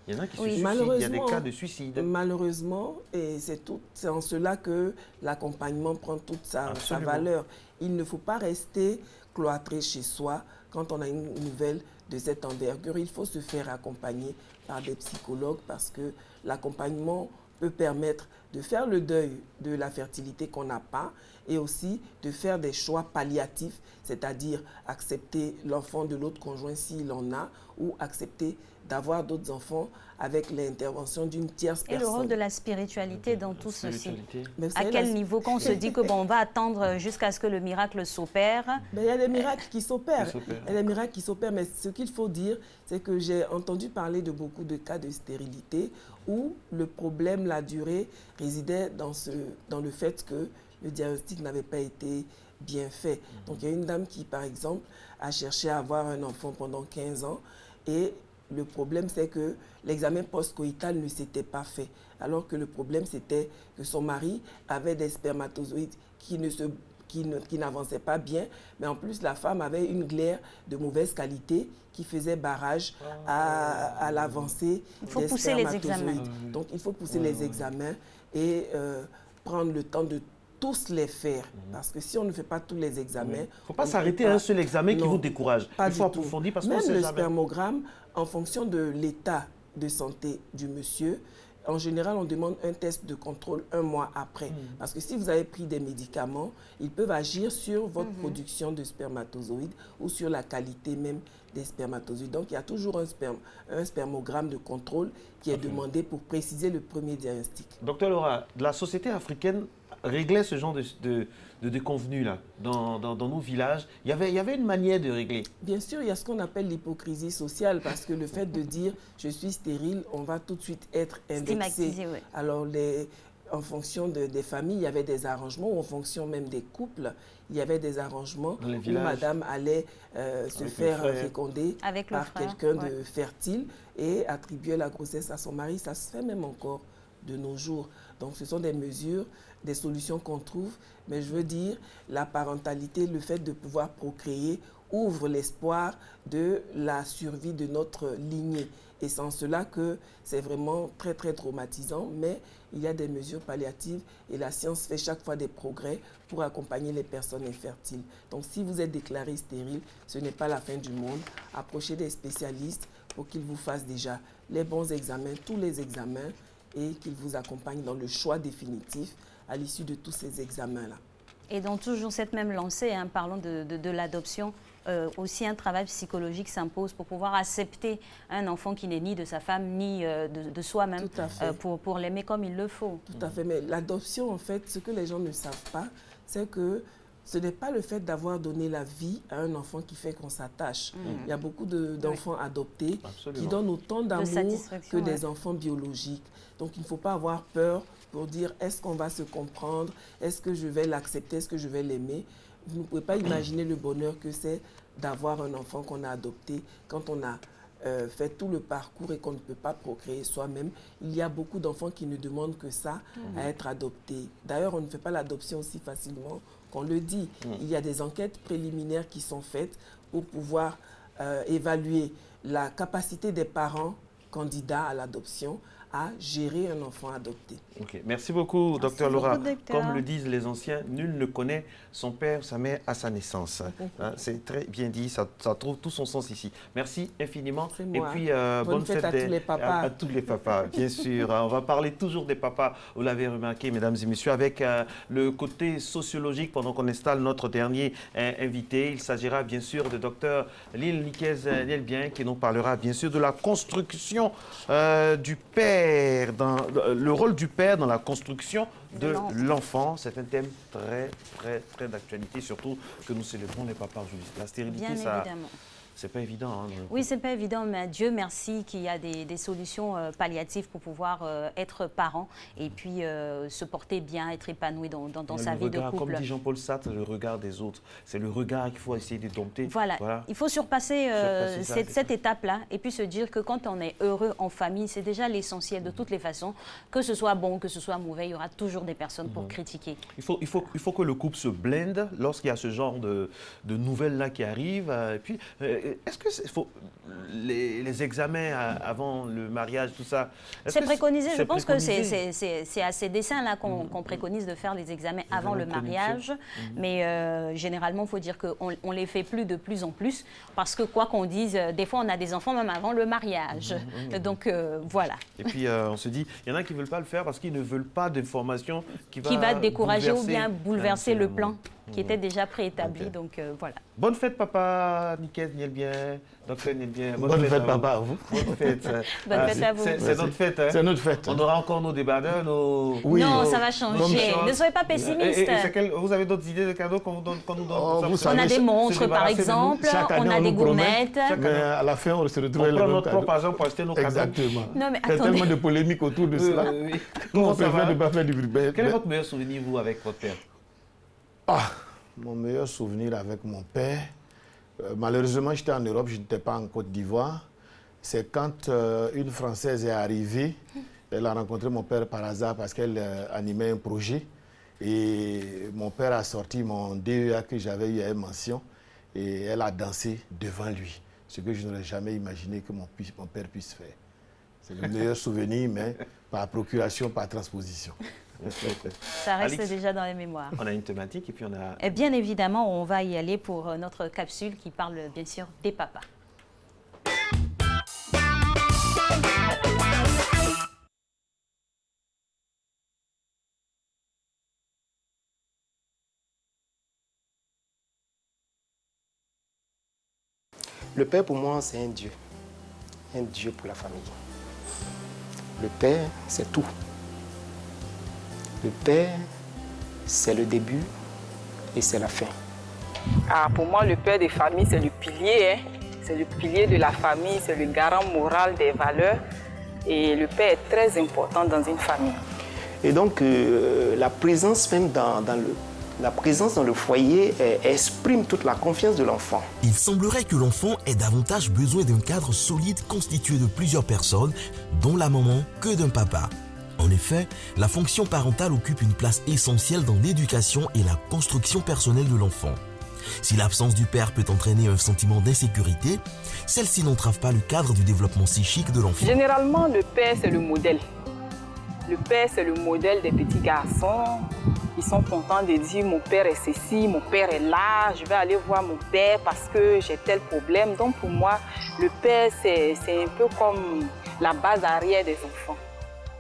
Il y en a qui se suicident, il y a des cas de suicide. Malheureusement, et c'est en cela que l'accompagnement prend toute sa valeur. Il ne faut pas rester cloîtré chez soi quand on a une nouvelle de cette envergure. Il faut se faire accompagner par des psychologues parce que l'accompagnement peut permettre de faire le deuil de la fertilité qu'on n'a pas et aussi de faire des choix palliatifs, c'est-à-dire accepter l'enfant de l'autre conjoint s'il en a ou accepter d'avoir d'autres enfants avec l'intervention d'une tierce personne. Et le rôle de la spiritualité dans tout ceci. À quel niveau, quand on se dit que on va attendre jusqu'à ce que le miracle s'opère? Il y a des miracles qui s'opèrent. Il y a des miracles qui s'opèrent, mais ce qu'il faut dire, c'est que j'ai entendu parler de beaucoup de cas de stérilité où le problème, la durée, résidait dans le fait que le diagnostic n'avait pas été bien fait. Donc il y a une dame qui, par exemple, a cherché à avoir un enfant pendant 15 ans et le problème, c'est que l'examen post-coïtal ne s'était pas fait. Alors que le problème, c'était que son mari avait des spermatozoïdes qui n'avançaient pas bien. Mais en plus, la femme avait une glaire de mauvaise qualité qui faisait barrage à l'avancée des spermatozoïdes. Il faut pousser les examens. Donc, il faut pousser les examens et prendre le temps de tous les faire. Parce que si on ne fait pas tous les examens... Il ne faut pas s'arrêter à un seul examen qui vous décourage. Il faut approfondir parce qu'on ne sait jamais. Même le spermogramme, en fonction de l'état de santé du monsieur, en général, on demande un test de contrôle 1 mois après. Parce que si vous avez pris des médicaments, ils peuvent agir sur votre production de spermatozoïdes ou sur la qualité même des spermatozoïdes. Donc, il y a toujours un spermogramme de contrôle qui est demandé pour préciser le premier diagnostic. Docteur Laura, la société africaine réglait ce genre de déconvenus là dans nos villages. Il y avait une manière de régler. Bien sûr, il y a ce qu'on appelle l'hypocrisie sociale parce que le fait de dire je suis stérile, on va tout de suite être indexé. Oui. Alors en fonction des familles, il y avait des arrangements ou en fonction même des couples, il y avait des arrangements où madame allait se faire féconder par quelqu'un de fertile et attribuer la grossesse à son mari. Ça se fait même encore de nos jours. Donc ce sont des mesures, des solutions qu'on trouve, mais je veux dire, la parentalité, le fait de pouvoir procréer ouvre l'espoir de la survie de notre lignée. Et c'est en cela que c'est vraiment très très traumatisant, mais il y a des mesures palliatives et la science fait chaque fois des progrès pour accompagner les personnes infertiles. Donc si vous êtes déclaré stérile, ce n'est pas la fin du monde. Approchez des spécialistes pour qu'ils vous fassent déjà les bons examens, tous les examens, et qu'ils vous accompagnent dans le choix définitif à l'issue de tous ces examens-là. Et dans toujours cette même lancée, parlons de l'adoption, aussi un travail psychologique s'impose pour pouvoir accepter un enfant qui n'est ni de sa femme ni de soi-même pour l'aimer comme il le faut. Tout à fait, mais l'adoption, en fait, ce que les gens ne savent pas, c'est que ce n'est pas le fait d'avoir donné la vie à un enfant qui fait qu'on s'attache. Il y a beaucoup d'enfants adoptés qui donnent autant d'amour que des enfants biologiques. Donc il ne faut pas avoir peur pour dire est-ce qu'on va se comprendre, est-ce que je vais l'accepter, est-ce que je vais l'aimer. vous ne pouvez pas imaginer le bonheur que c'est d'avoir un enfant qu'on a adopté quand on a fait tout le parcours et qu'on ne peut pas procréer soi-même. Il y a beaucoup d'enfants qui ne demandent que ça, à être adoptés. D'ailleurs, on ne fait pas l'adoption aussi facilement qu'on le dit. Il y a des enquêtes préliminaires qui sont faites pour pouvoir évaluer la capacité des parents candidats à l'adoption à gérer un enfant adopté. Okay. Merci beaucoup, Dr Laura. Comme le disent les anciens, nul ne connaît son père, sa mère à sa naissance. Hein, c'est très bien dit, ça trouve tout son sens ici. Merci infiniment. Et puis, bonne fête à tous les papas. À tous les papas, bien sûr. On va parler toujours des papas, vous l'avez remarqué, mesdames et messieurs, avec le côté sociologique pendant qu'on installe notre dernier invité. Il s'agira bien sûr de Dr Lil Nicaise Nielbien qui nous parlera bien sûr de la construction du père, le rôle du père dans la construction de l'enfant. C'est un thème très d'actualité, surtout que nous célébrons les papas aujourd'hui. La stérilité, ça... C'est pas évident. Hein, oui, c'est pas évident, mais Dieu merci qu'il y a des solutions palliatives pour pouvoir être parent et puis se porter bien, être épanoui dans sa vie de couple. Comme dit Jean-Paul Sartre, le regard des autres. C'est le regard qu'il faut essayer de dompter. Voilà. Il faut surpasser cette étape-là et puis se dire que quand on est heureux en famille, c'est déjà l'essentiel de toutes les façons. Que ce soit bon, que ce soit mauvais, il y aura toujours des personnes pour critiquer. Il faut que le couple se blende lorsqu'il y a ce genre de nouvelles-là qui arrivent. Et puis, est-ce que les examens avant le mariage, tout ça... C'est préconisé. Je pense que c'est à ces dessins-là qu'on préconise de faire les examens avant le mariage. Mais généralement, il faut dire qu'on les fait de plus en plus. Parce que quoi qu'on dise, des fois, on a des enfants même avant le mariage. Donc, voilà. Et puis, on se dit, il y en a qui ne veulent pas le faire parce qu'ils ne veulent pas d'informations qui va décourager ou bien bouleverser le plan qui était déjà préétabli. Donc, voilà. Bonne fête, papa Nicaise Nielbien, Dr Nielbien. Bonne fête, papa, à vous. Bonne fête. Bonne fête à vous. C'est notre fête. Hein? C'est notre fête. On aura encore nos débardeurs, nos... Oui, non, ça va changer. Ne soyez pas pessimiste. Vous avez d'autres idées de cadeaux qu'on nous donne on a des montres, par exemple. On a des gourmettes. Mais à la fin, on se retrouve on prend notre propre argent pour acheter nos cadeaux. Exactement. Non, mais il y a tellement de polémiques autour de cela. Comment on préfère ne pas faire du bruit. Quel est votre meilleur souvenir, vous, avec votre père? Mon meilleur souvenir avec mon père, malheureusement, j'étais en Europe, je n'étais pas en Côte d'Ivoire. C'est quand une Française est arrivée, elle a rencontré mon père par hasard parce qu'elle animait un projet. Et mon père a sorti mon DEA que j'avais eu à une mention et elle a dansé devant lui. Ce que je n'aurais jamais imaginé que mon père puisse faire. C'est le meilleur souvenir, mais par procuration, par transposition. Ça reste déjà dans les mémoires. On a une thématique et puis on a... Et bien évidemment, on va y aller pour notre capsule qui parle bien sûr des papas. Le père pour moi c'est un dieu pour la famille. Le père c'est tout. Le père, c'est le début et c'est la fin. Pour moi, le père des familles, c'est le pilier. C'est le pilier de la famille, c'est le garant moral des valeurs. Et le père est très important dans une famille. Et donc, la présence même dans le foyer exprime toute la confiance de l'enfant. Il semblerait que l'enfant ait davantage besoin d'un cadre solide constitué de plusieurs personnes, dont la maman, que d'un papa. En effet, la fonction parentale occupe une place essentielle dans l'éducation et la construction personnelle de l'enfant. Si l'absence du père peut entraîner un sentiment d'insécurité, celle-ci n'entrave pas le cadre du développement psychique de l'enfant. Généralement, le père, c'est le modèle. Le père, c'est le modèle des petits garçons. Ils sont contents de dire « mon père est ceci, mon père est là, je vais aller voir mon père parce que j'ai tel problème ». Donc pour moi, le père, c'est un peu comme la base arrière des enfants.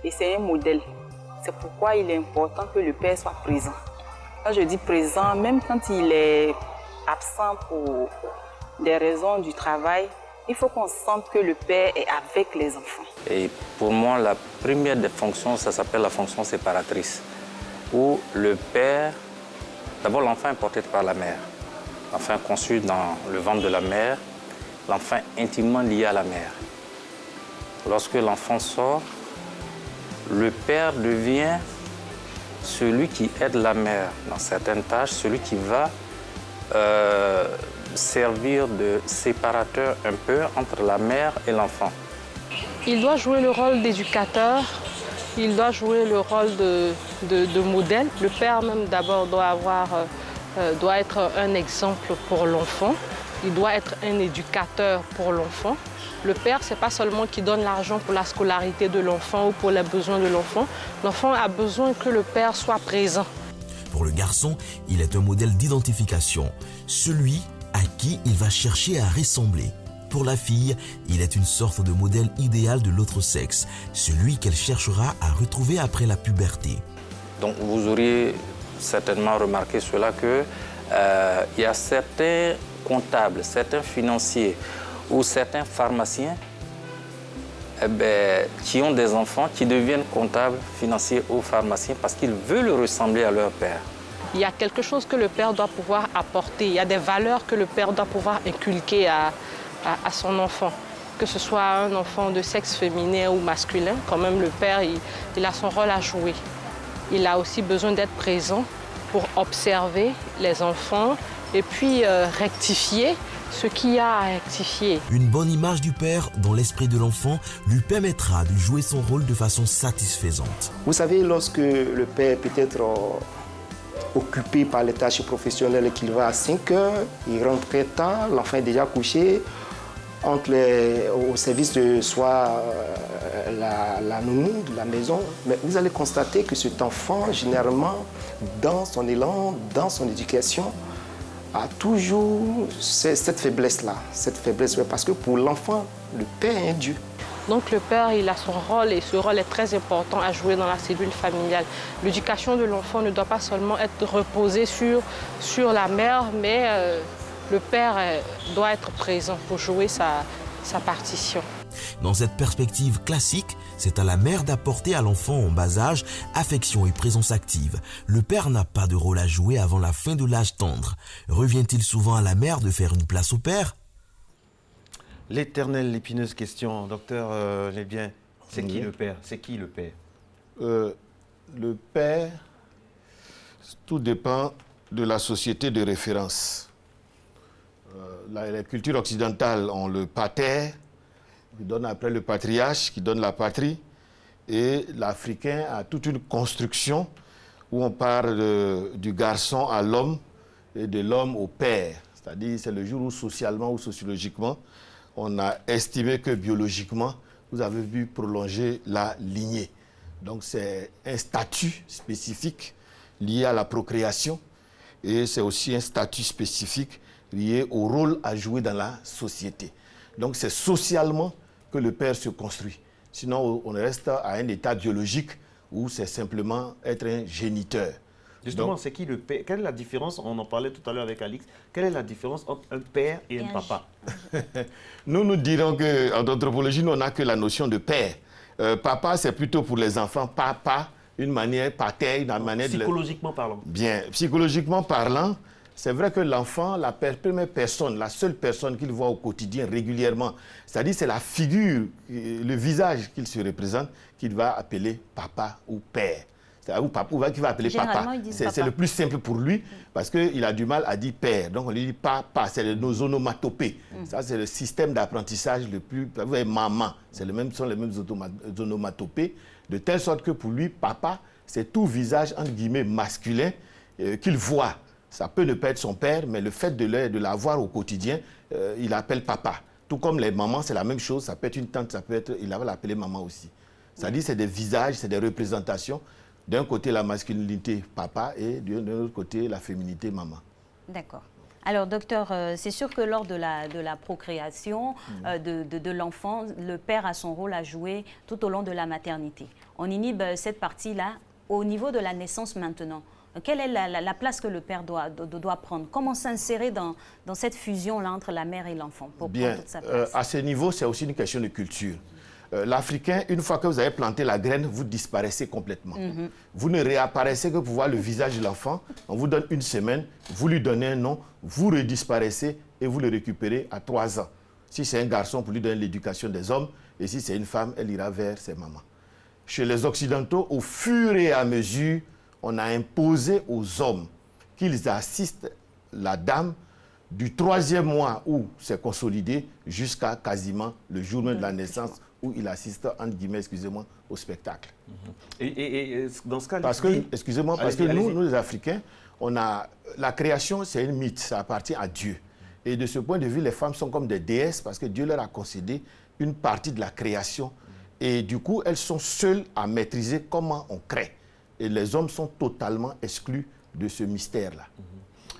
Et c'est un modèle. C'est pourquoi il est important que le père soit présent. Quand je dis présent, même quand il est absent pour des raisons du travail, il faut qu'on sente que le père est avec les enfants. Et pour moi, la première des fonctions, ça s'appelle la fonction séparatrice. Où le père, d'abord l'enfant est porté par la mère. L'enfant est conçu dans le ventre de la mère, l'enfant est intimement lié à la mère. Lorsque l'enfant sort, le père devient celui qui aide la mère dans certaines tâches, celui qui va servir de séparateur un peu entre la mère et l'enfant. Il doit jouer le rôle d'éducateur, il doit jouer le rôle de modèle. Le père même d'abord doit être un exemple pour l'enfant. Il doit être un éducateur pour l'enfant. Le père, ce n'est pas seulement qui donne l'argent pour la scolarité de l'enfant ou pour les besoins de l'enfant. L'enfant a besoin que le père soit présent. Pour le garçon, il est un modèle d'identification, celui à qui il va chercher à ressembler. Pour la fille, il est une sorte de modèle idéal de l'autre sexe, celui qu'elle cherchera à retrouver après la puberté. Donc vous auriez certainement remarqué cela que il y a certains comptables, certains financiers ou certains pharmaciens qui ont des enfants qui deviennent comptables, financiers ou pharmaciens parce qu'ils veulent ressembler à leur père. Il y a quelque chose que le père doit pouvoir apporter, il y a des valeurs que le père doit pouvoir inculquer à son enfant. Que ce soit un enfant de sexe féminin ou masculin, quand même le père, il a son rôle à jouer. Il a aussi besoin d'être présent pour observer les enfants et puis rectifier ce qu'il y a à rectifier. Une bonne image du père dans l'esprit de l'enfant lui permettra de jouer son rôle de façon satisfaisante. Vous savez, lorsque le père peut être occupé par les tâches professionnelles, qu'il va à 5 heures, il rentre très tard, l'enfant est déjà couché, au service de soit la nounou de la maison. Mais vous allez constater que cet enfant, généralement, dans son élan, dans son éducation, a toujours cette faiblesse-là. Parce que pour l'enfant, le père est un Dieu. Donc le père, il a son rôle et ce rôle est très important à jouer dans la cellule familiale. L'éducation de l'enfant ne doit pas seulement être reposée sur la mère, mais le père doit être présent pour jouer sa partition. Dans cette perspective classique, c'est à la mère d'apporter à l'enfant en bas âge affection et présence active. Le père n'a pas de rôle à jouer avant la fin de l'âge tendre. Revient-il souvent à la mère de faire une place au père? L'éternelle épineuse question, docteur Lesbiens, c'est qui le père? C'est qui le père? Le père, tout dépend de la société de référence. La culture occidentale ont le pater, qui donne après le patriarche, qui donne la patrie, et l'Africain a toute une construction où on parle du garçon à l'homme et de l'homme au père. C'est-à-dire c'est le jour où socialement ou sociologiquement, on a estimé que biologiquement, vous avez vu prolonger la lignée. Donc c'est un statut spécifique lié à la procréation et c'est aussi un statut spécifique lié au rôle à jouer dans la société. Donc c'est socialement que le père se construit. Sinon, on reste à un état biologique où c'est simplement être un géniteur. Justement, c'est qui le père? Quelle est la différence? On en parlait tout à l'heure avec Alix. Quelle est la différence entre un père et un papa? Nous dirons qu'en anthropologie, nous n'a que la notion de père. Papa, c'est plutôt pour les enfants. Papa, une manière pater, une manière psychologiquement parlant. Bien, psychologiquement parlant, c'est vrai que l'enfant, la première personne, la seule personne qu'il voit au quotidien régulièrement, c'est-à-dire c'est la figure, le visage qu'il se représente, qu'il va appeler papa ou père. Ou qu'il va appeler papa. C'est le plus simple pour lui parce qu'il a du mal à dire père. Donc on lui dit papa, c'est nos onomatopées. Ça, c'est le système d'apprentissage le plus... Vous voyez, maman, sont les mêmes onomatopées, de telle sorte que pour lui, papa, c'est tout visage, entre guillemets, masculin qu'il voit. Ça peut ne pas être son père, mais le fait de l'avoir au quotidien, il appelle papa. Tout comme les mamans, c'est la même chose. Ça peut être une tante, il va l'appeler maman aussi. C'est-à-dire c'est des visages, c'est des représentations. D'un côté, la masculinité, papa, et d'un autre côté, la féminité, maman. D'accord. Alors, docteur, c'est sûr que lors de la procréation de l'enfant, le père a son rôle à jouer tout au long de la maternité. On inhibe cette partie-là au niveau de la naissance maintenant. Quelle est la place que le père doit prendre? Comment s'insérer dans cette fusion-là entre la mère et l'enfant pour prendre toute sa place? À ce niveau, c'est aussi une question de culture. L'Africain, une fois que vous avez planté la graine, vous disparaissez complètement. Vous ne réapparaissez que pour voir le visage de l'enfant. On vous donne une semaine, vous lui donnez un nom, vous redisparaissez et vous le récupérez à 3 ans. Si c'est un garçon, pour lui donner l'éducation des hommes, et si c'est une femme, elle ira vers ses mamans. Chez les Occidentaux, au fur et à mesure, on a imposé aux hommes qu'ils assistent la dame du 3e mois où c'est consolidé jusqu'à quasiment le jour même de la naissance où il assiste, entre guillemets, excusez-moi, au spectacle. Et dans ce cas... Parce que, excusez-moi, parce que nous, les Africains, la création, c'est un mythe, ça appartient à Dieu. Et de ce point de vue, les femmes sont comme des déesses parce que Dieu leur a concédé une partie de la création. Et du coup, elles sont seules à maîtriser comment on crée. Et les hommes sont totalement exclus de ce mystère-là.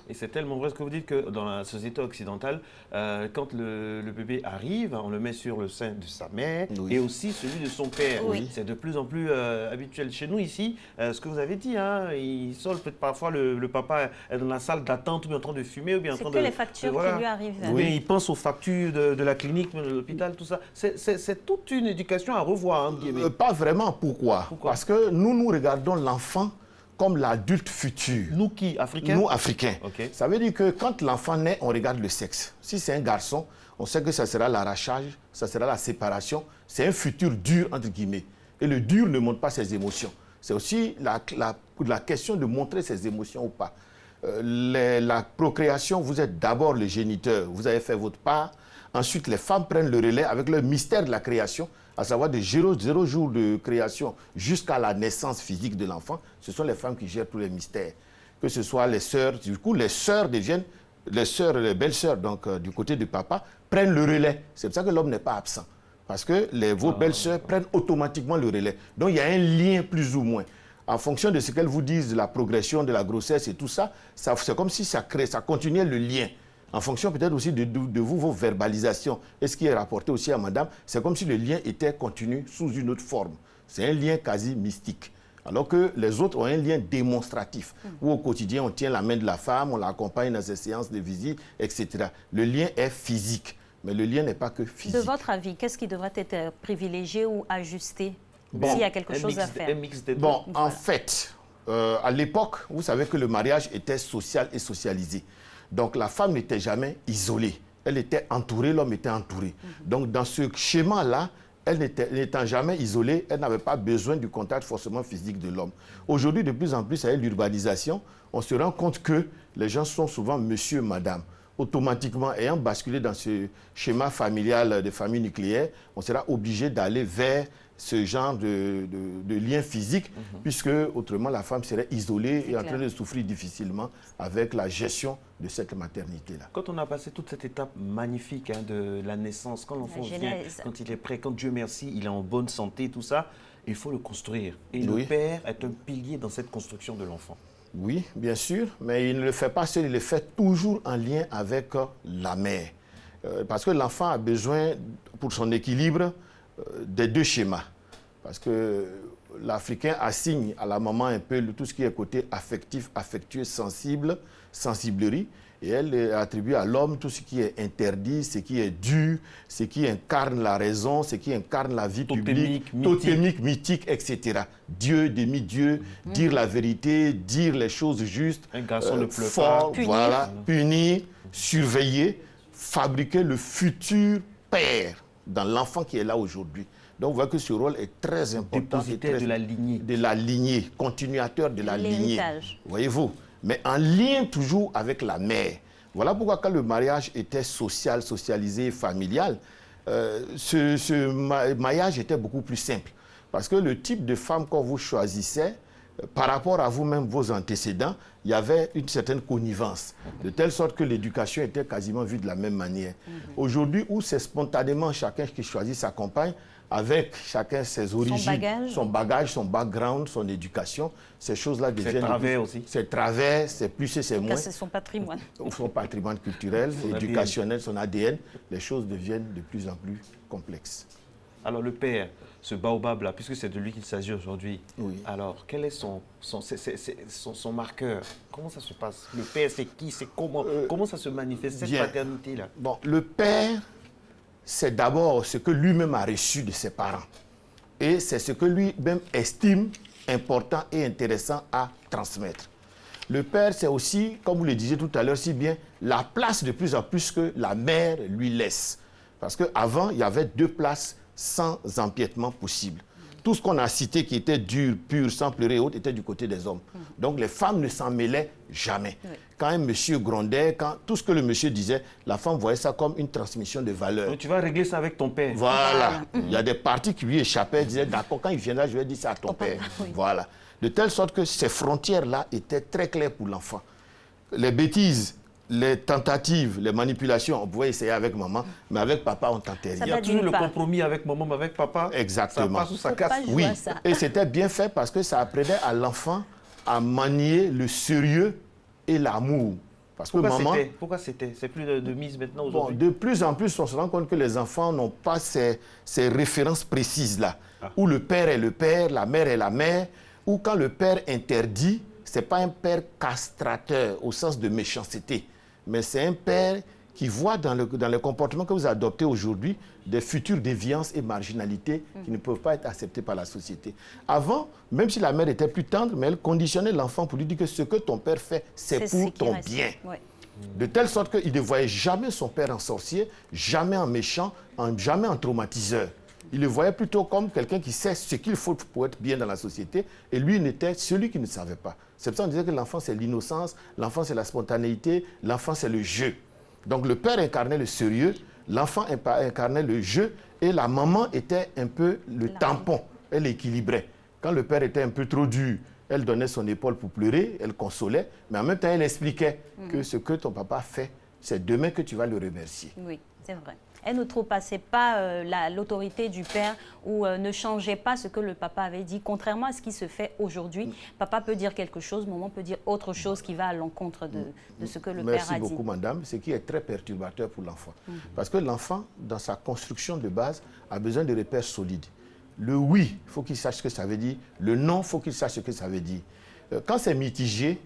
Et c'est tellement vrai ce que vous dites que dans la société occidentale, quand le bébé arrive, on le met sur le sein de sa mère et aussi celui de son père. Oui. C'est de plus en plus habituel. Chez nous ici, ce que vous avez dit, hein, il sort peut-être parfois le papa est dans la salle d'attente ou bien en train de fumer ou bien en train de... C'est que les factures qui lui arrivent. Oui, il pense aux factures de la clinique, de l'hôpital, tout ça. C'est toute une éducation à revoir. Hein, pas vraiment. Pourquoi? Parce que nous regardons l'enfant comme l'adulte futur. Nous qui, Africains? Nous, Africains. Okay. Ça veut dire que quand l'enfant naît, on regarde le sexe. Si c'est un garçon, on sait que ça sera l'arrachage, ça sera la séparation. C'est un futur dur, entre guillemets. Et le dur ne montre pas ses émotions. C'est aussi la question de montrer ses émotions ou pas. La procréation, vous êtes d'abord le géniteur. Vous avez fait votre part. Ensuite, les femmes prennent le relais avec le mystère de la création, à savoir de 0 jours de création jusqu'à la naissance physique de l'enfant. Ce sont les femmes qui gèrent tous les mystères. Que ce soit les sœurs, du coup, les sœurs deviennent, les belles-sœurs, donc du côté du papa, prennent le relais. C'est pour ça que l'homme n'est pas absent. Parce que vos belles-sœurs prennent automatiquement le relais. Donc, il y a un lien plus ou moins. En fonction de ce qu'elles vous disent, de la progression, de la grossesse et tout ça, c'est comme si ça continuait le lien. En fonction peut-être aussi de vos verbalisations. Et ce qui est rapporté aussi à madame, c'est comme si le lien était continu sous une autre forme. C'est un lien quasi mystique. Alors que les autres ont un lien démonstratif, où au quotidien, on tient la main de la femme, on l'accompagne dans ses séances de visite, etc. Le lien est physique, mais le lien n'est pas que physique. De votre avis, qu'est-ce qui devrait être privilégié ou ajusté s'il y a quelque chose à faire? Bon, en fait, à l'époque, vous savez que le mariage était social et socialisé. Donc la femme n'était jamais isolée. Elle était entourée, l'homme était entouré. Donc dans ce schéma-là, elle n'étant jamais isolée, elle n'avait pas besoin du contact forcément physique de l'homme. Aujourd'hui, de plus en plus, avec l'urbanisation, on se rend compte que les gens sont souvent monsieur, madame. Automatiquement, ayant basculé dans ce schéma familial de famille nucléaire, on sera obligé d'aller vers ce genre de lien physique, puisque autrement la femme serait isolée et en train de souffrir difficilement avec la gestion de cette maternité-là. Quand on a passé toute cette étape magnifique de la naissance, quand l'enfant vient, quand il est prêt, quand Dieu merci, il est en bonne santé, tout ça, il faut le construire. Et le père est un pilier dans cette construction de l'enfant. Oui, bien sûr, mais il ne le fait pas seul, il le fait toujours en lien avec la mère. Parce que l'enfant a besoin, pour son équilibre, des deux schémas. Parce que l'Africain assigne à la maman un peu tout ce qui est côté affectif, affectueux, sensible, sensiblerie. Et elle attribue à l'homme tout ce qui est interdit, ce qui est dur, ce qui incarne la raison, ce qui incarne la vie publique, totémique, mythique, etc. Dieu, demi-dieu, dire la vérité, dire les choses justes, un garçon ne pleure fort, pas. Voilà, punir, surveiller, fabriquer le futur père dans l'enfant qui est là aujourd'hui. Donc, vous voyez que ce rôle est très important. Dépositaire de la lignée. De la lignée, continuateur de la lignée. Voyez-vous? Mais en lien toujours avec la mère. Voilà pourquoi quand le mariage était social, socialisé, familial, ce mariage était beaucoup plus simple. Parce que le type de femme qu'on vous choisissait, par rapport à vous-même, vos antécédents, il y avait une certaine connivence, de telle sorte que l'éducation était quasiment vue de la même manière. Aujourd'hui, où c'est spontanément chacun qui choisit sa compagne, avec chacun ses origines, son bagage, son background, son éducation, ces choses-là deviennent... C'est travers aussi. C'est travers, c'est plus et c'est moins. C'est son patrimoine. Son patrimoine culturel, éducationnel, son ADN, les choses deviennent de plus en plus complexes. Alors le père, ce baobab-là, puisque c'est de lui qu'il s'agit aujourd'hui, alors quel est son marqueur? Comment ça se passe? Le père, c'est qui? C'est comment? Comment ça se manifeste, cette paternité-là? Bon, le père, c'est d'abord ce que lui-même a reçu de ses parents. Et c'est ce que lui-même estime important et intéressant à transmettre. Le père, c'est aussi, comme vous le disiez tout à l'heure si bien, la place de plus en plus que la mère lui laisse. Parce qu'avant, il y avait deux places sans empiètement possible. tout ce qu'on a cité qui était dur, pur, sans pleurer et autres, était du côté des hommes. Donc les femmes ne s'en mêlaient jamais. Oui. Quand un monsieur grondait, tout ce que le monsieur disait, la femme voyait ça comme une transmission de valeur. Donc tu vas régler ça avec ton père. Voilà. Il y a des parties qui lui échappaient, disaient d'accord, quand il viendra, je vais dire ça à ton père. Oui. Voilà. De telle sorte que ces frontières-là étaient très claires pour l'enfant. Les bêtises, les tentatives, les manipulations, on pouvait essayer avec maman, mais avec papa, on t'interdit. Il y a toujours le compromis avec maman, mais avec papa, exactement. Ça passe ou ça casse. Oui, et c'était bien fait parce que ça apprenait à l'enfant à manier le sérieux et l'amour. Parce que maman... Pourquoi c'était? C'est plus de mise maintenant aujourd'hui? Bon, de plus en plus, on se rend compte que les enfants n'ont pas ces références précises-là, où le père est le père, la mère est la mère, ou quand le père interdit, ce n'est pas un père castrateur au sens de méchanceté, mais c'est un père qui voit dans le comportement que vous adoptez aujourd'hui des futures déviances et marginalités qui ne peuvent pas être acceptées par la société. Avant, même si la mère était plus tendre, mais elle conditionnait l'enfant pour lui dire que ce que ton père fait, c'est pour ton bien. Ouais. De telle sorte qu'il ne voyait jamais son père en sorcier, jamais en méchant, jamais en traumatiseur. Il le voyait plutôt comme quelqu'un qui sait ce qu'il faut pour être bien dans la société, et lui n'était celui qui ne savait pas. C'est pour ça qu'on disait que l'enfant, c'est l'innocence, l'enfant, c'est la spontanéité, l'enfant, c'est le jeu. Donc le père incarnait le sérieux, l'enfant incarnait le jeu, et la maman était un peu le tampon, elle équilibrait. Quand le père était un peu trop dur, elle donnait son épaule pour pleurer, elle consolait, mais en même temps, elle expliquait que ce que ton papa fait, c'est demain que tu vas le remercier. Oui, c'est vrai. Elle ne troupassait pas l'autorité du père ou ne changeait pas ce que le papa avait dit. Contrairement à ce qui se fait aujourd'hui, papa peut dire quelque chose, maman peut dire autre chose qui va à l'encontre de ce que le père a dit. Merci beaucoup, madame. Ce qui est très perturbateur pour l'enfant. Parce que l'enfant, dans sa construction de base, a besoin de repères solides. Le oui, il faut qu'il sache ce que ça veut dire. Le non, il faut qu'il sache ce que ça veut dire. Quand c'est mitigé,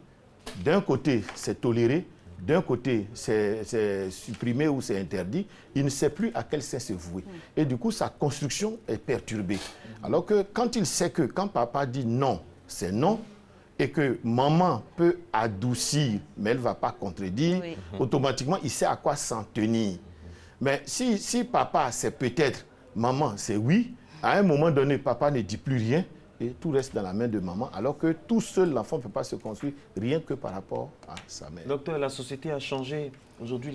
d'un côté, c'est toléré. D'un côté, c'est supprimé ou c'est interdit, il ne sait plus à quel sens se vouer. Et du coup, sa construction est perturbée. Alors que quand il sait que quand papa dit non, c'est non, et que maman peut adoucir, mais elle ne va pas contredire, automatiquement, il sait à quoi s'en tenir. Mais si papa, c'est peut-être, maman, c'est oui, à un moment donné, papa ne dit plus rien, et tout reste dans la main de maman, alors que tout seul, l'enfant ne peut pas se construire rien que par rapport à sa mère. Docteur, la société a changé. Aujourd'hui,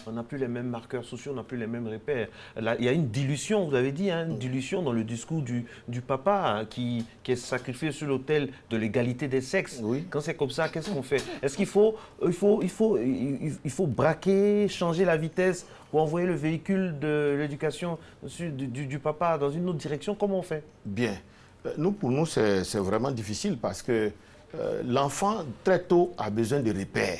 on n'a plus les mêmes marqueurs sociaux, on n'a plus les mêmes repères. Là, il y a une dilution, vous avez dit, hein, une dilution dans le discours du papa qui est sacrifié sur l'autel de l'égalité des sexes. Oui. Quand c'est comme ça, qu'est-ce qu'on fait? Est-ce qu'il faut braquer, changer la vitesse pour envoyer le véhicule de l'éducation du papa dans une autre direction? Comment on fait? Bien. Pour nous, c'est vraiment difficile parce que l'enfant, très tôt, a besoin de repères.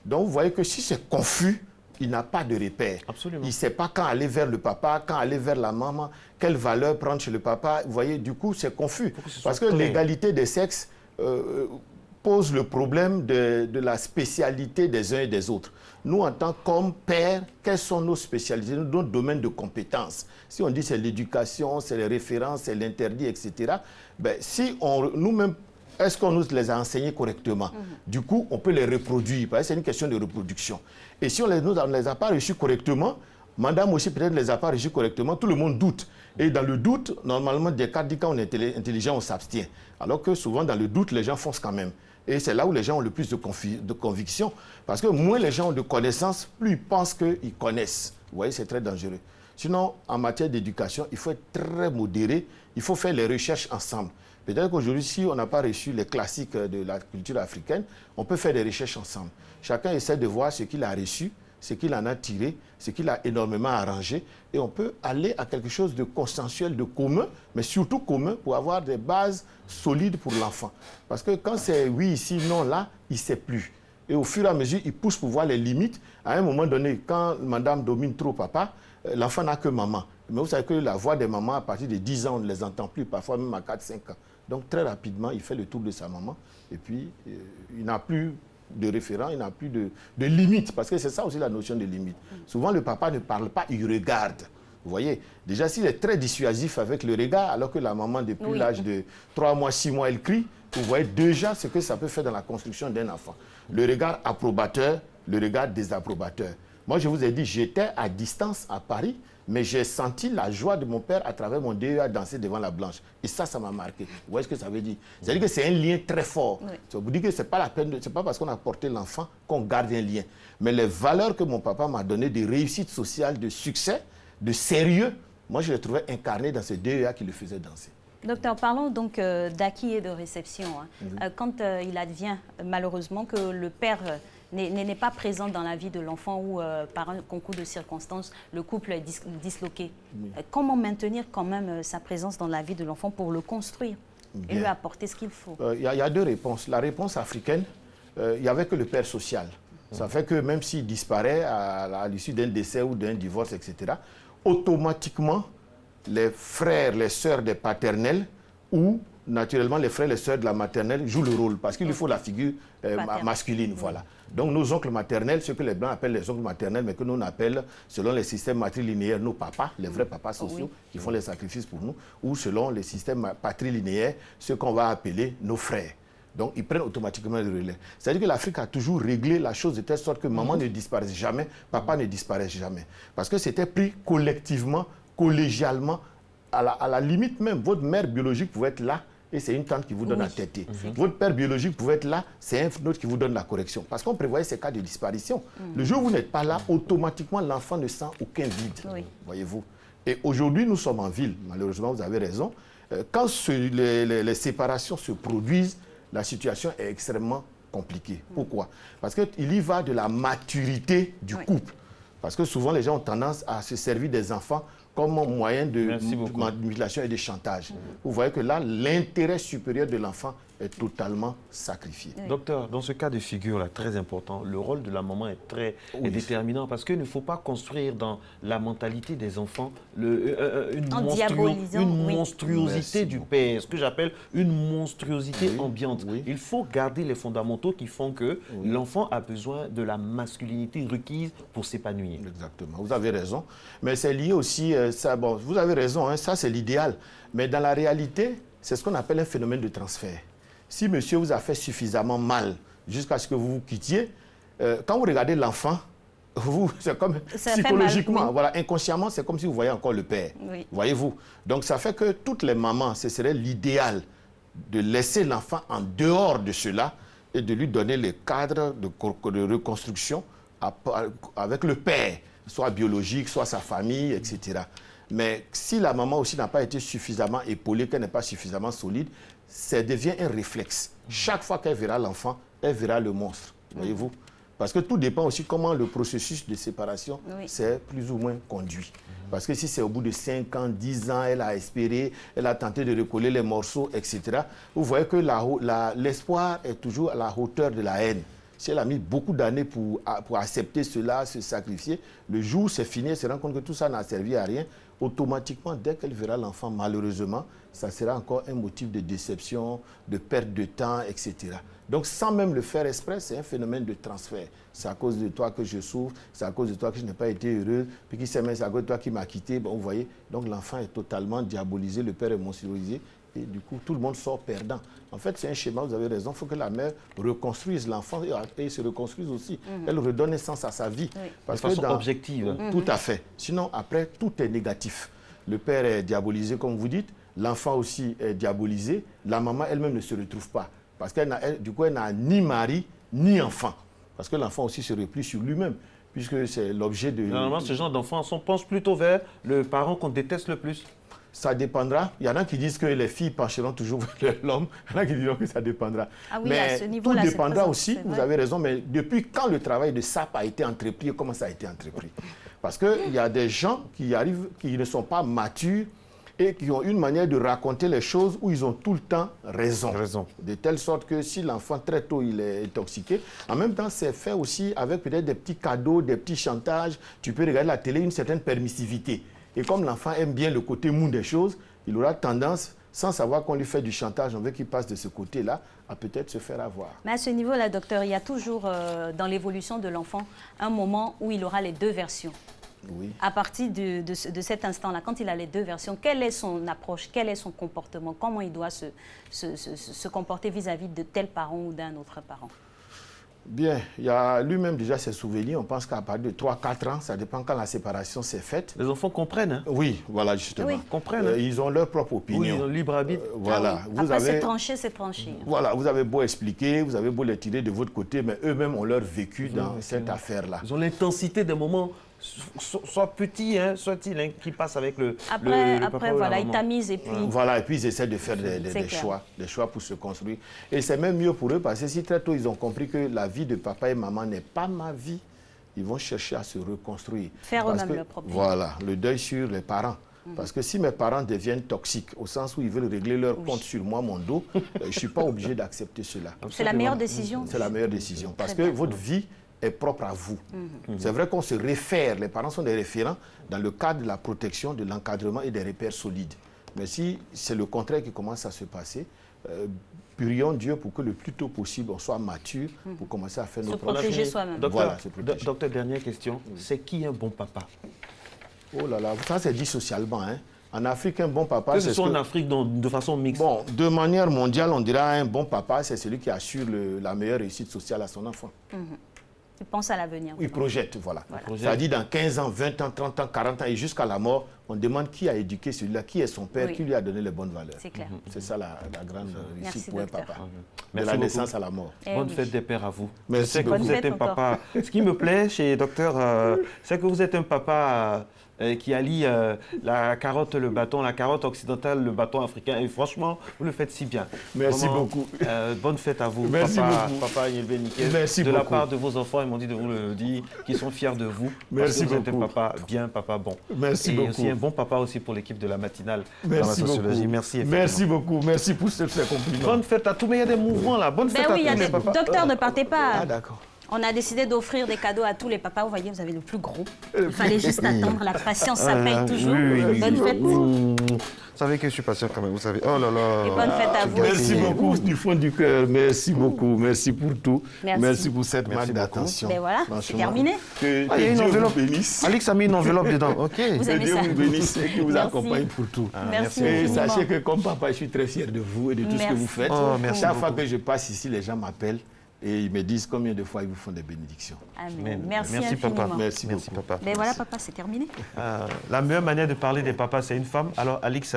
Donc, vous voyez que si c'est confus, il n'a pas de repères. Absolument. Il ne sait pas quand aller vers le papa, quand aller vers la maman, quelle valeur prendre chez le papa. Vous voyez, du coup, c'est confus. Parce que l'égalité des sexes pose le problème de la spécialité des uns et des autres. Nous, en tant qu'hommes, pères, quelles sont nos spécialités, nos domaines de compétences? Si on dit c'est l'éducation, c'est les références, c'est l'interdit, etc., ben, si nous-mêmes, est-ce qu'on nous les a enseignés correctement? Du coup, on peut les reproduire, parce que c'est une question de reproduction. Et si on ne les a pas reçus correctement, madame aussi peut-être ne les a pas reçus correctement, tout le monde doute. Et dans le doute, normalement, Descartes dit quand on est intelligent, on s'abstient. Alors que souvent, dans le doute, les gens foncent quand même. Et c'est là où les gens ont le plus de conviction. Parce que moins les gens ont de connaissances, plus ils pensent qu'ils connaissent. Vous voyez, c'est très dangereux. Sinon, en matière d'éducation, il faut être très modéré. Il faut faire les recherches ensemble. Peut-être qu'aujourd'hui, si on n'a pas reçu les classiques de la culture africaine, on peut faire des recherches ensemble. Chacun essaie de voir ce qu'il a reçu, ce qu'il en a tiré, ce qu'il a énormément arrangé. Et on peut aller à quelque chose de consensuel, de commun, mais surtout commun pour avoir des bases solides pour l'enfant. Parce que quand c'est oui ici, non là, il ne sait plus. Et au fur et à mesure, il pousse pour voir les limites. À un moment donné, quand madame domine trop papa, l'enfant n'a que maman. Mais vous savez que la voix des mamans, à partir de 10 ans, on ne les entend plus, parfois même à 4-5 ans. Donc très rapidement, il fait le tour de sa maman. Et puis, il n'a plus de référent, il n'a plus de limite. Parce que c'est ça aussi la notion de limite. Souvent, le papa ne parle pas, il regarde. Vous voyez, déjà, s'il est très dissuasif avec le regard, alors que la maman, depuis l'âge de 3 mois, 6 mois, elle crie, vous voyez déjà ce que ça peut faire dans la construction d'un enfant. Le regard approbateur, le regard désapprobateur. Moi, je vous ai dit, j'étais à distance à Paris, mais j'ai senti la joie de mon père à travers mon DEA danser devant la Blanche. Et ça m'a marqué. Vous voyez ce que ça veut dire? C'est-à-dire que c'est un lien très fort. Oui. Ça vous dit que ce n'est pas la peine, c'est pas parce qu'on a porté l'enfant qu'on garde un lien. Mais les valeurs que mon papa m'a données de réussite sociale, de succès, de sérieux, moi, je les trouvais incarnées dans ce DEA qui le faisait danser. Docteur, parlons donc d'acquis et de réception. Quand il advient malheureusement que le père n'est pas présent dans la vie de l'enfant ou par un concours de circonstances, le couple est disloqué. Comment maintenir quand même sa présence dans la vie de l'enfant pour le construire et lui apporter ce qu'il faut? Il y a deux réponses. La réponse africaine, il n'y avait que le père social. Ça fait que même s'il disparaît à l'issue d'un décès ou d'un divorce, etc., automatiquement, les frères, les sœurs des paternels ou naturellement les frères et les sœurs de la maternelle jouent le rôle parce qu'il lui faut la figure masculine. Voilà. Donc nos oncles maternels, ce que les Blancs appellent les oncles maternels, mais que nous on appelle selon les systèmes matrilinéaires nos papas, les vrais papas sociaux qui font les sacrifices pour nous, ou selon les systèmes patrilinéaires, ce qu'on va appeler nos frères. Donc, ils prennent automatiquement le relais. C'est-à-dire que l'Afrique a toujours réglé la chose de telle sorte que maman ne disparaisse jamais, papa ne disparaisse jamais. Parce que c'était pris collectivement, collégialement, à la limite même, votre mère biologique pouvait être là et c'est une tante qui vous donne à téter. Votre père biologique pouvait être là, c'est un autre qui vous donne la correction. Parce qu'on prévoyait ces cas de disparition. Le jour où vous n'êtes pas là, automatiquement, l'enfant ne sent aucun vide, voyez-vous. Et aujourd'hui, nous sommes en ville, malheureusement, vous avez raison. Quand les séparations se produisent, la situation est extrêmement compliquée. Pourquoi? Parce qu'il y va de la maturité du couple. Parce que souvent, les gens ont tendance à se servir des enfants comme un moyen de manipulation et de chantage. Vous voyez que là, l'intérêt supérieur de l'enfant est totalement sacrifié. Docteur, dans ce cas de figure-là, très important, le rôle de la maman est très déterminant parce qu'il ne faut pas construire dans la mentalité des enfants une monstruosité du père, ce que j'appelle une monstruosité ambiante. Il faut garder les fondamentaux qui font que l'enfant a besoin de la masculinité requise pour s'épanouir. Exactement, vous avez raison. Mais c'est lié aussi, vous avez raison, hein, ça c'est l'idéal. Mais dans la réalité, c'est ce qu'on appelle un phénomène de transfert. Si monsieur vous a fait suffisamment mal jusqu'à ce que vous vous quittiez, quand vous regardez l'enfant, c'est comme psychologiquement, voilà, inconsciemment, c'est comme si vous voyez encore le père. Voyez-vous? Donc ça fait que toutes les mamans, ce serait l'idéal de laisser l'enfant en dehors de cela et de lui donner le cadre de reconstruction avec le père, soit biologique, soit sa famille, etc. Mais si la maman aussi n'a pas été suffisamment épaulée, qu'elle n'est pas suffisamment solide, ça devient un réflexe. Chaque fois qu'elle verra l'enfant, elle verra le monstre, voyez-vous? Parce que tout dépend aussi comment le processus de séparation s'est plus ou moins conduit. Parce que si c'est au bout de 5 ans, 10 ans, elle a espéré, elle a tenté de recoller les morceaux, etc., vous voyez que l'espoir est toujours à la hauteur de la haine. Si elle a mis beaucoup d'années pour accepter cela, se sacrifier, le jour où c'est fini, elle se rend compte que tout ça n'a servi à rien, automatiquement, dès qu'elle verra l'enfant, malheureusement, ça sera encore un motif de déception, de perte de temps, etc. Donc, sans même le faire exprès, c'est un phénomène de transfert. C'est à cause de toi que je souffre, c'est à cause de toi que je n'ai pas été heureuse, puis qui sait même c'est à cause de toi qui m'as quitté. Bon, vous voyez, donc l'enfant est totalement diabolisé, le père est monstruisé, et du coup, tout le monde sort perdant. En fait, c'est un schéma, vous avez raison, il faut que la mère reconstruise l'enfant et se reconstruise aussi. Elle redonne sens à sa vie. Parce de façon objective. Tout à fait. Sinon, après, tout est négatif. Le père est diabolisé, comme vous dites, l'enfant aussi est diabolisé, la maman elle-même ne se retrouve pas. Parce qu'elle du coup, elle n'a ni mari, ni enfant. Parce que l'enfant aussi se replie sur lui-même, puisque c'est l'objet de... Normalement, ce genre d'enfants, on pense plutôt vers le parent qu'on déteste le plus. Ça dépendra. Il y en a qui disent que les filles pencheront toujours vers l'homme. Il y en a qui diront que ça dépendra. Mais à ce tout dépendra aussi, vous avez raison, mais depuis quand le travail de SAP a été entrepris et comment ça a été entrepris? Parce qu'il y a des gens qui arrivent, qui ne sont pas matures et qui ont une manière de raconter les choses où ils ont tout le temps raison. De telle sorte que si l'enfant très tôt il est intoxiqué, en même temps c'est fait aussi avec peut-être des petits cadeaux, des petits chantages. Tu peux regarder la télé, une certaine permissivité. Et comme l'enfant aime bien le côté mou des choses, il aura tendance, sans savoir qu'on lui fait du chantage, on veut qu'il passe de ce côté-là, à peut-être se faire avoir. Mais à ce niveau-là, docteur, il y a toujours dans l'évolution de l'enfant un moment où il aura les deux versions. Oui. À partir de cet instant-là, quand il a les deux versions, quelle est son approche, quel est son comportement, comment il doit se comporter vis-à-vis de tel parent ou d'un autre parent? Bien, il y a lui-même déjà ses souvenirs. On pense qu'à partir de 3-4 ans, ça dépend quand la séparation s'est faite. Les enfants comprennent, hein? Oui, voilà, justement. Oui. Comprennent. Hein? Ils ont leur propre opinion. Oui, ils ont libre arbitre. Voilà. Vous Après, c'est tranché, c'est tranché. Voilà, vous avez beau expliquer, vous avez beau les tirer de votre côté, mais eux-mêmes ont leur vécu dans cette affaire-là. Ils ont l'intensité des moments, soit petits, hein, soit-il, hein, qui passent avec le Après, voilà, ils tamisent et puis... Voilà, et puis ils essaient de faire des choix pour se construire. Et c'est même mieux pour eux, parce que si très tôt ils ont compris que la vie de papa et maman n'est pas ma vie, ils vont chercher à se reconstruire. Faire eux-mêmes leur propre vie. Voilà, le deuil sur les parents. Parce que si mes parents deviennent toxiques, au sens où ils veulent régler leur compte sur moi, mon dos, je ne suis pas obligé d'accepter cela. C'est la meilleure décision. C'est la meilleure décision. Parce que votre vie est propre à vous. C'est vrai qu'on se réfère, les parents sont des référents dans le cadre de la protection, de l'encadrement et des repères solides. Mais si c'est le contraire qui commence à se passer, prions Dieu pour que le plus tôt possible on soit mature pour commencer à faire nos propres choix. Se protéger soi-même. Docteur, dernière question. C'est qui un bon papa? Oh là là, ça c'est dit socialement. Hein. En Afrique, un bon papa... Que ce soit en Afrique de façon mixte. Bon, de manière mondiale, on dira un bon papa, c'est celui qui assure la meilleure réussite sociale à son enfant. Il pense à l'avenir. Il projette, voilà. C'est-à-dire dans 15 ans, 20 ans, 30 ans, 40 ans et jusqu'à la mort, on demande qui a éduqué celui-là, qui est son père, qui lui a donné les bonnes valeurs. C'est clair. C'est ça la grande réussite pour un papa. Merci de la beaucoup. Naissance à la mort. Bonne fête des pères à vous. Merci. Je sais que vous êtes un papa. Ce qui me plaît chez docteur, c'est que vous êtes un papa qui allie la carotte, le bâton, la carotte occidentale, le bâton africain. Et franchement, vous le faites si bien. Merci Vraiment, beaucoup. Bonne fête à vous, Merci beaucoup. Papa Yelvé Niké. Merci de beaucoup. la part de vos enfants, ils m'ont dit de vous le dire, qu'ils sont fiers de vous. Merci parce que vous êtes beaucoup. un papa bien, papa bon. Merci et beaucoup. aussi un bon papa aussi pour l'équipe de la matinale Merci dans la sociologie. beaucoup. Merci. Merci beaucoup. Merci pour ces compliments. Bonne fête à tous, mais il y a des mouvements là. Bonne fête à tous les papas. Docteur, ne partez pas. Ah d'accord. On a décidé d'offrir des cadeaux à tous les papas. Vous voyez, vous avez le plus gros. Il fallait juste attendre. La patience, ça paye toujours. Bonne fête. Vous savez que je suis patient quand même, vous savez. Oh là là. Et bonne fête à vous. Merci beaucoup du fond du cœur. Merci beaucoup. Merci pour tout. Merci. Pour cette marque d'attention. Ben voilà, c'est terminé. Que il y a une Dieu enveloppe. vous bénisse. Alix a mis une enveloppe dedans. OK. Vous Que aimez Dieu ça? vous bénisse et que vous Merci. accompagne pour tout. Merci Et infiniment. sachez que comme papa, je suis très fier de vous et de tout ce que vous faites. Oh, merci Chaque fois beaucoup. que je passe ici, les gens m'appellent et ils me disent combien de fois ils vous font des bénédictions. Amen. Merci papa. infiniment. Merci papa. Ben voilà, papa, c'est terminé. La meilleure manière de parler des papas, c'est une femme. Alors, Alix,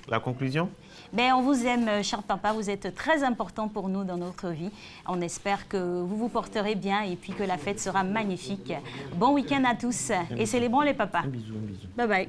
la conclusion? Ben, on vous aime, cher papa. Vous êtes très important pour nous dans notre vie. On espère que vous vous porterez bien et puis que la fête sera magnifique. Bon week-end à tous et célébrons les papas. Un bisou, un bisou. Bye bye.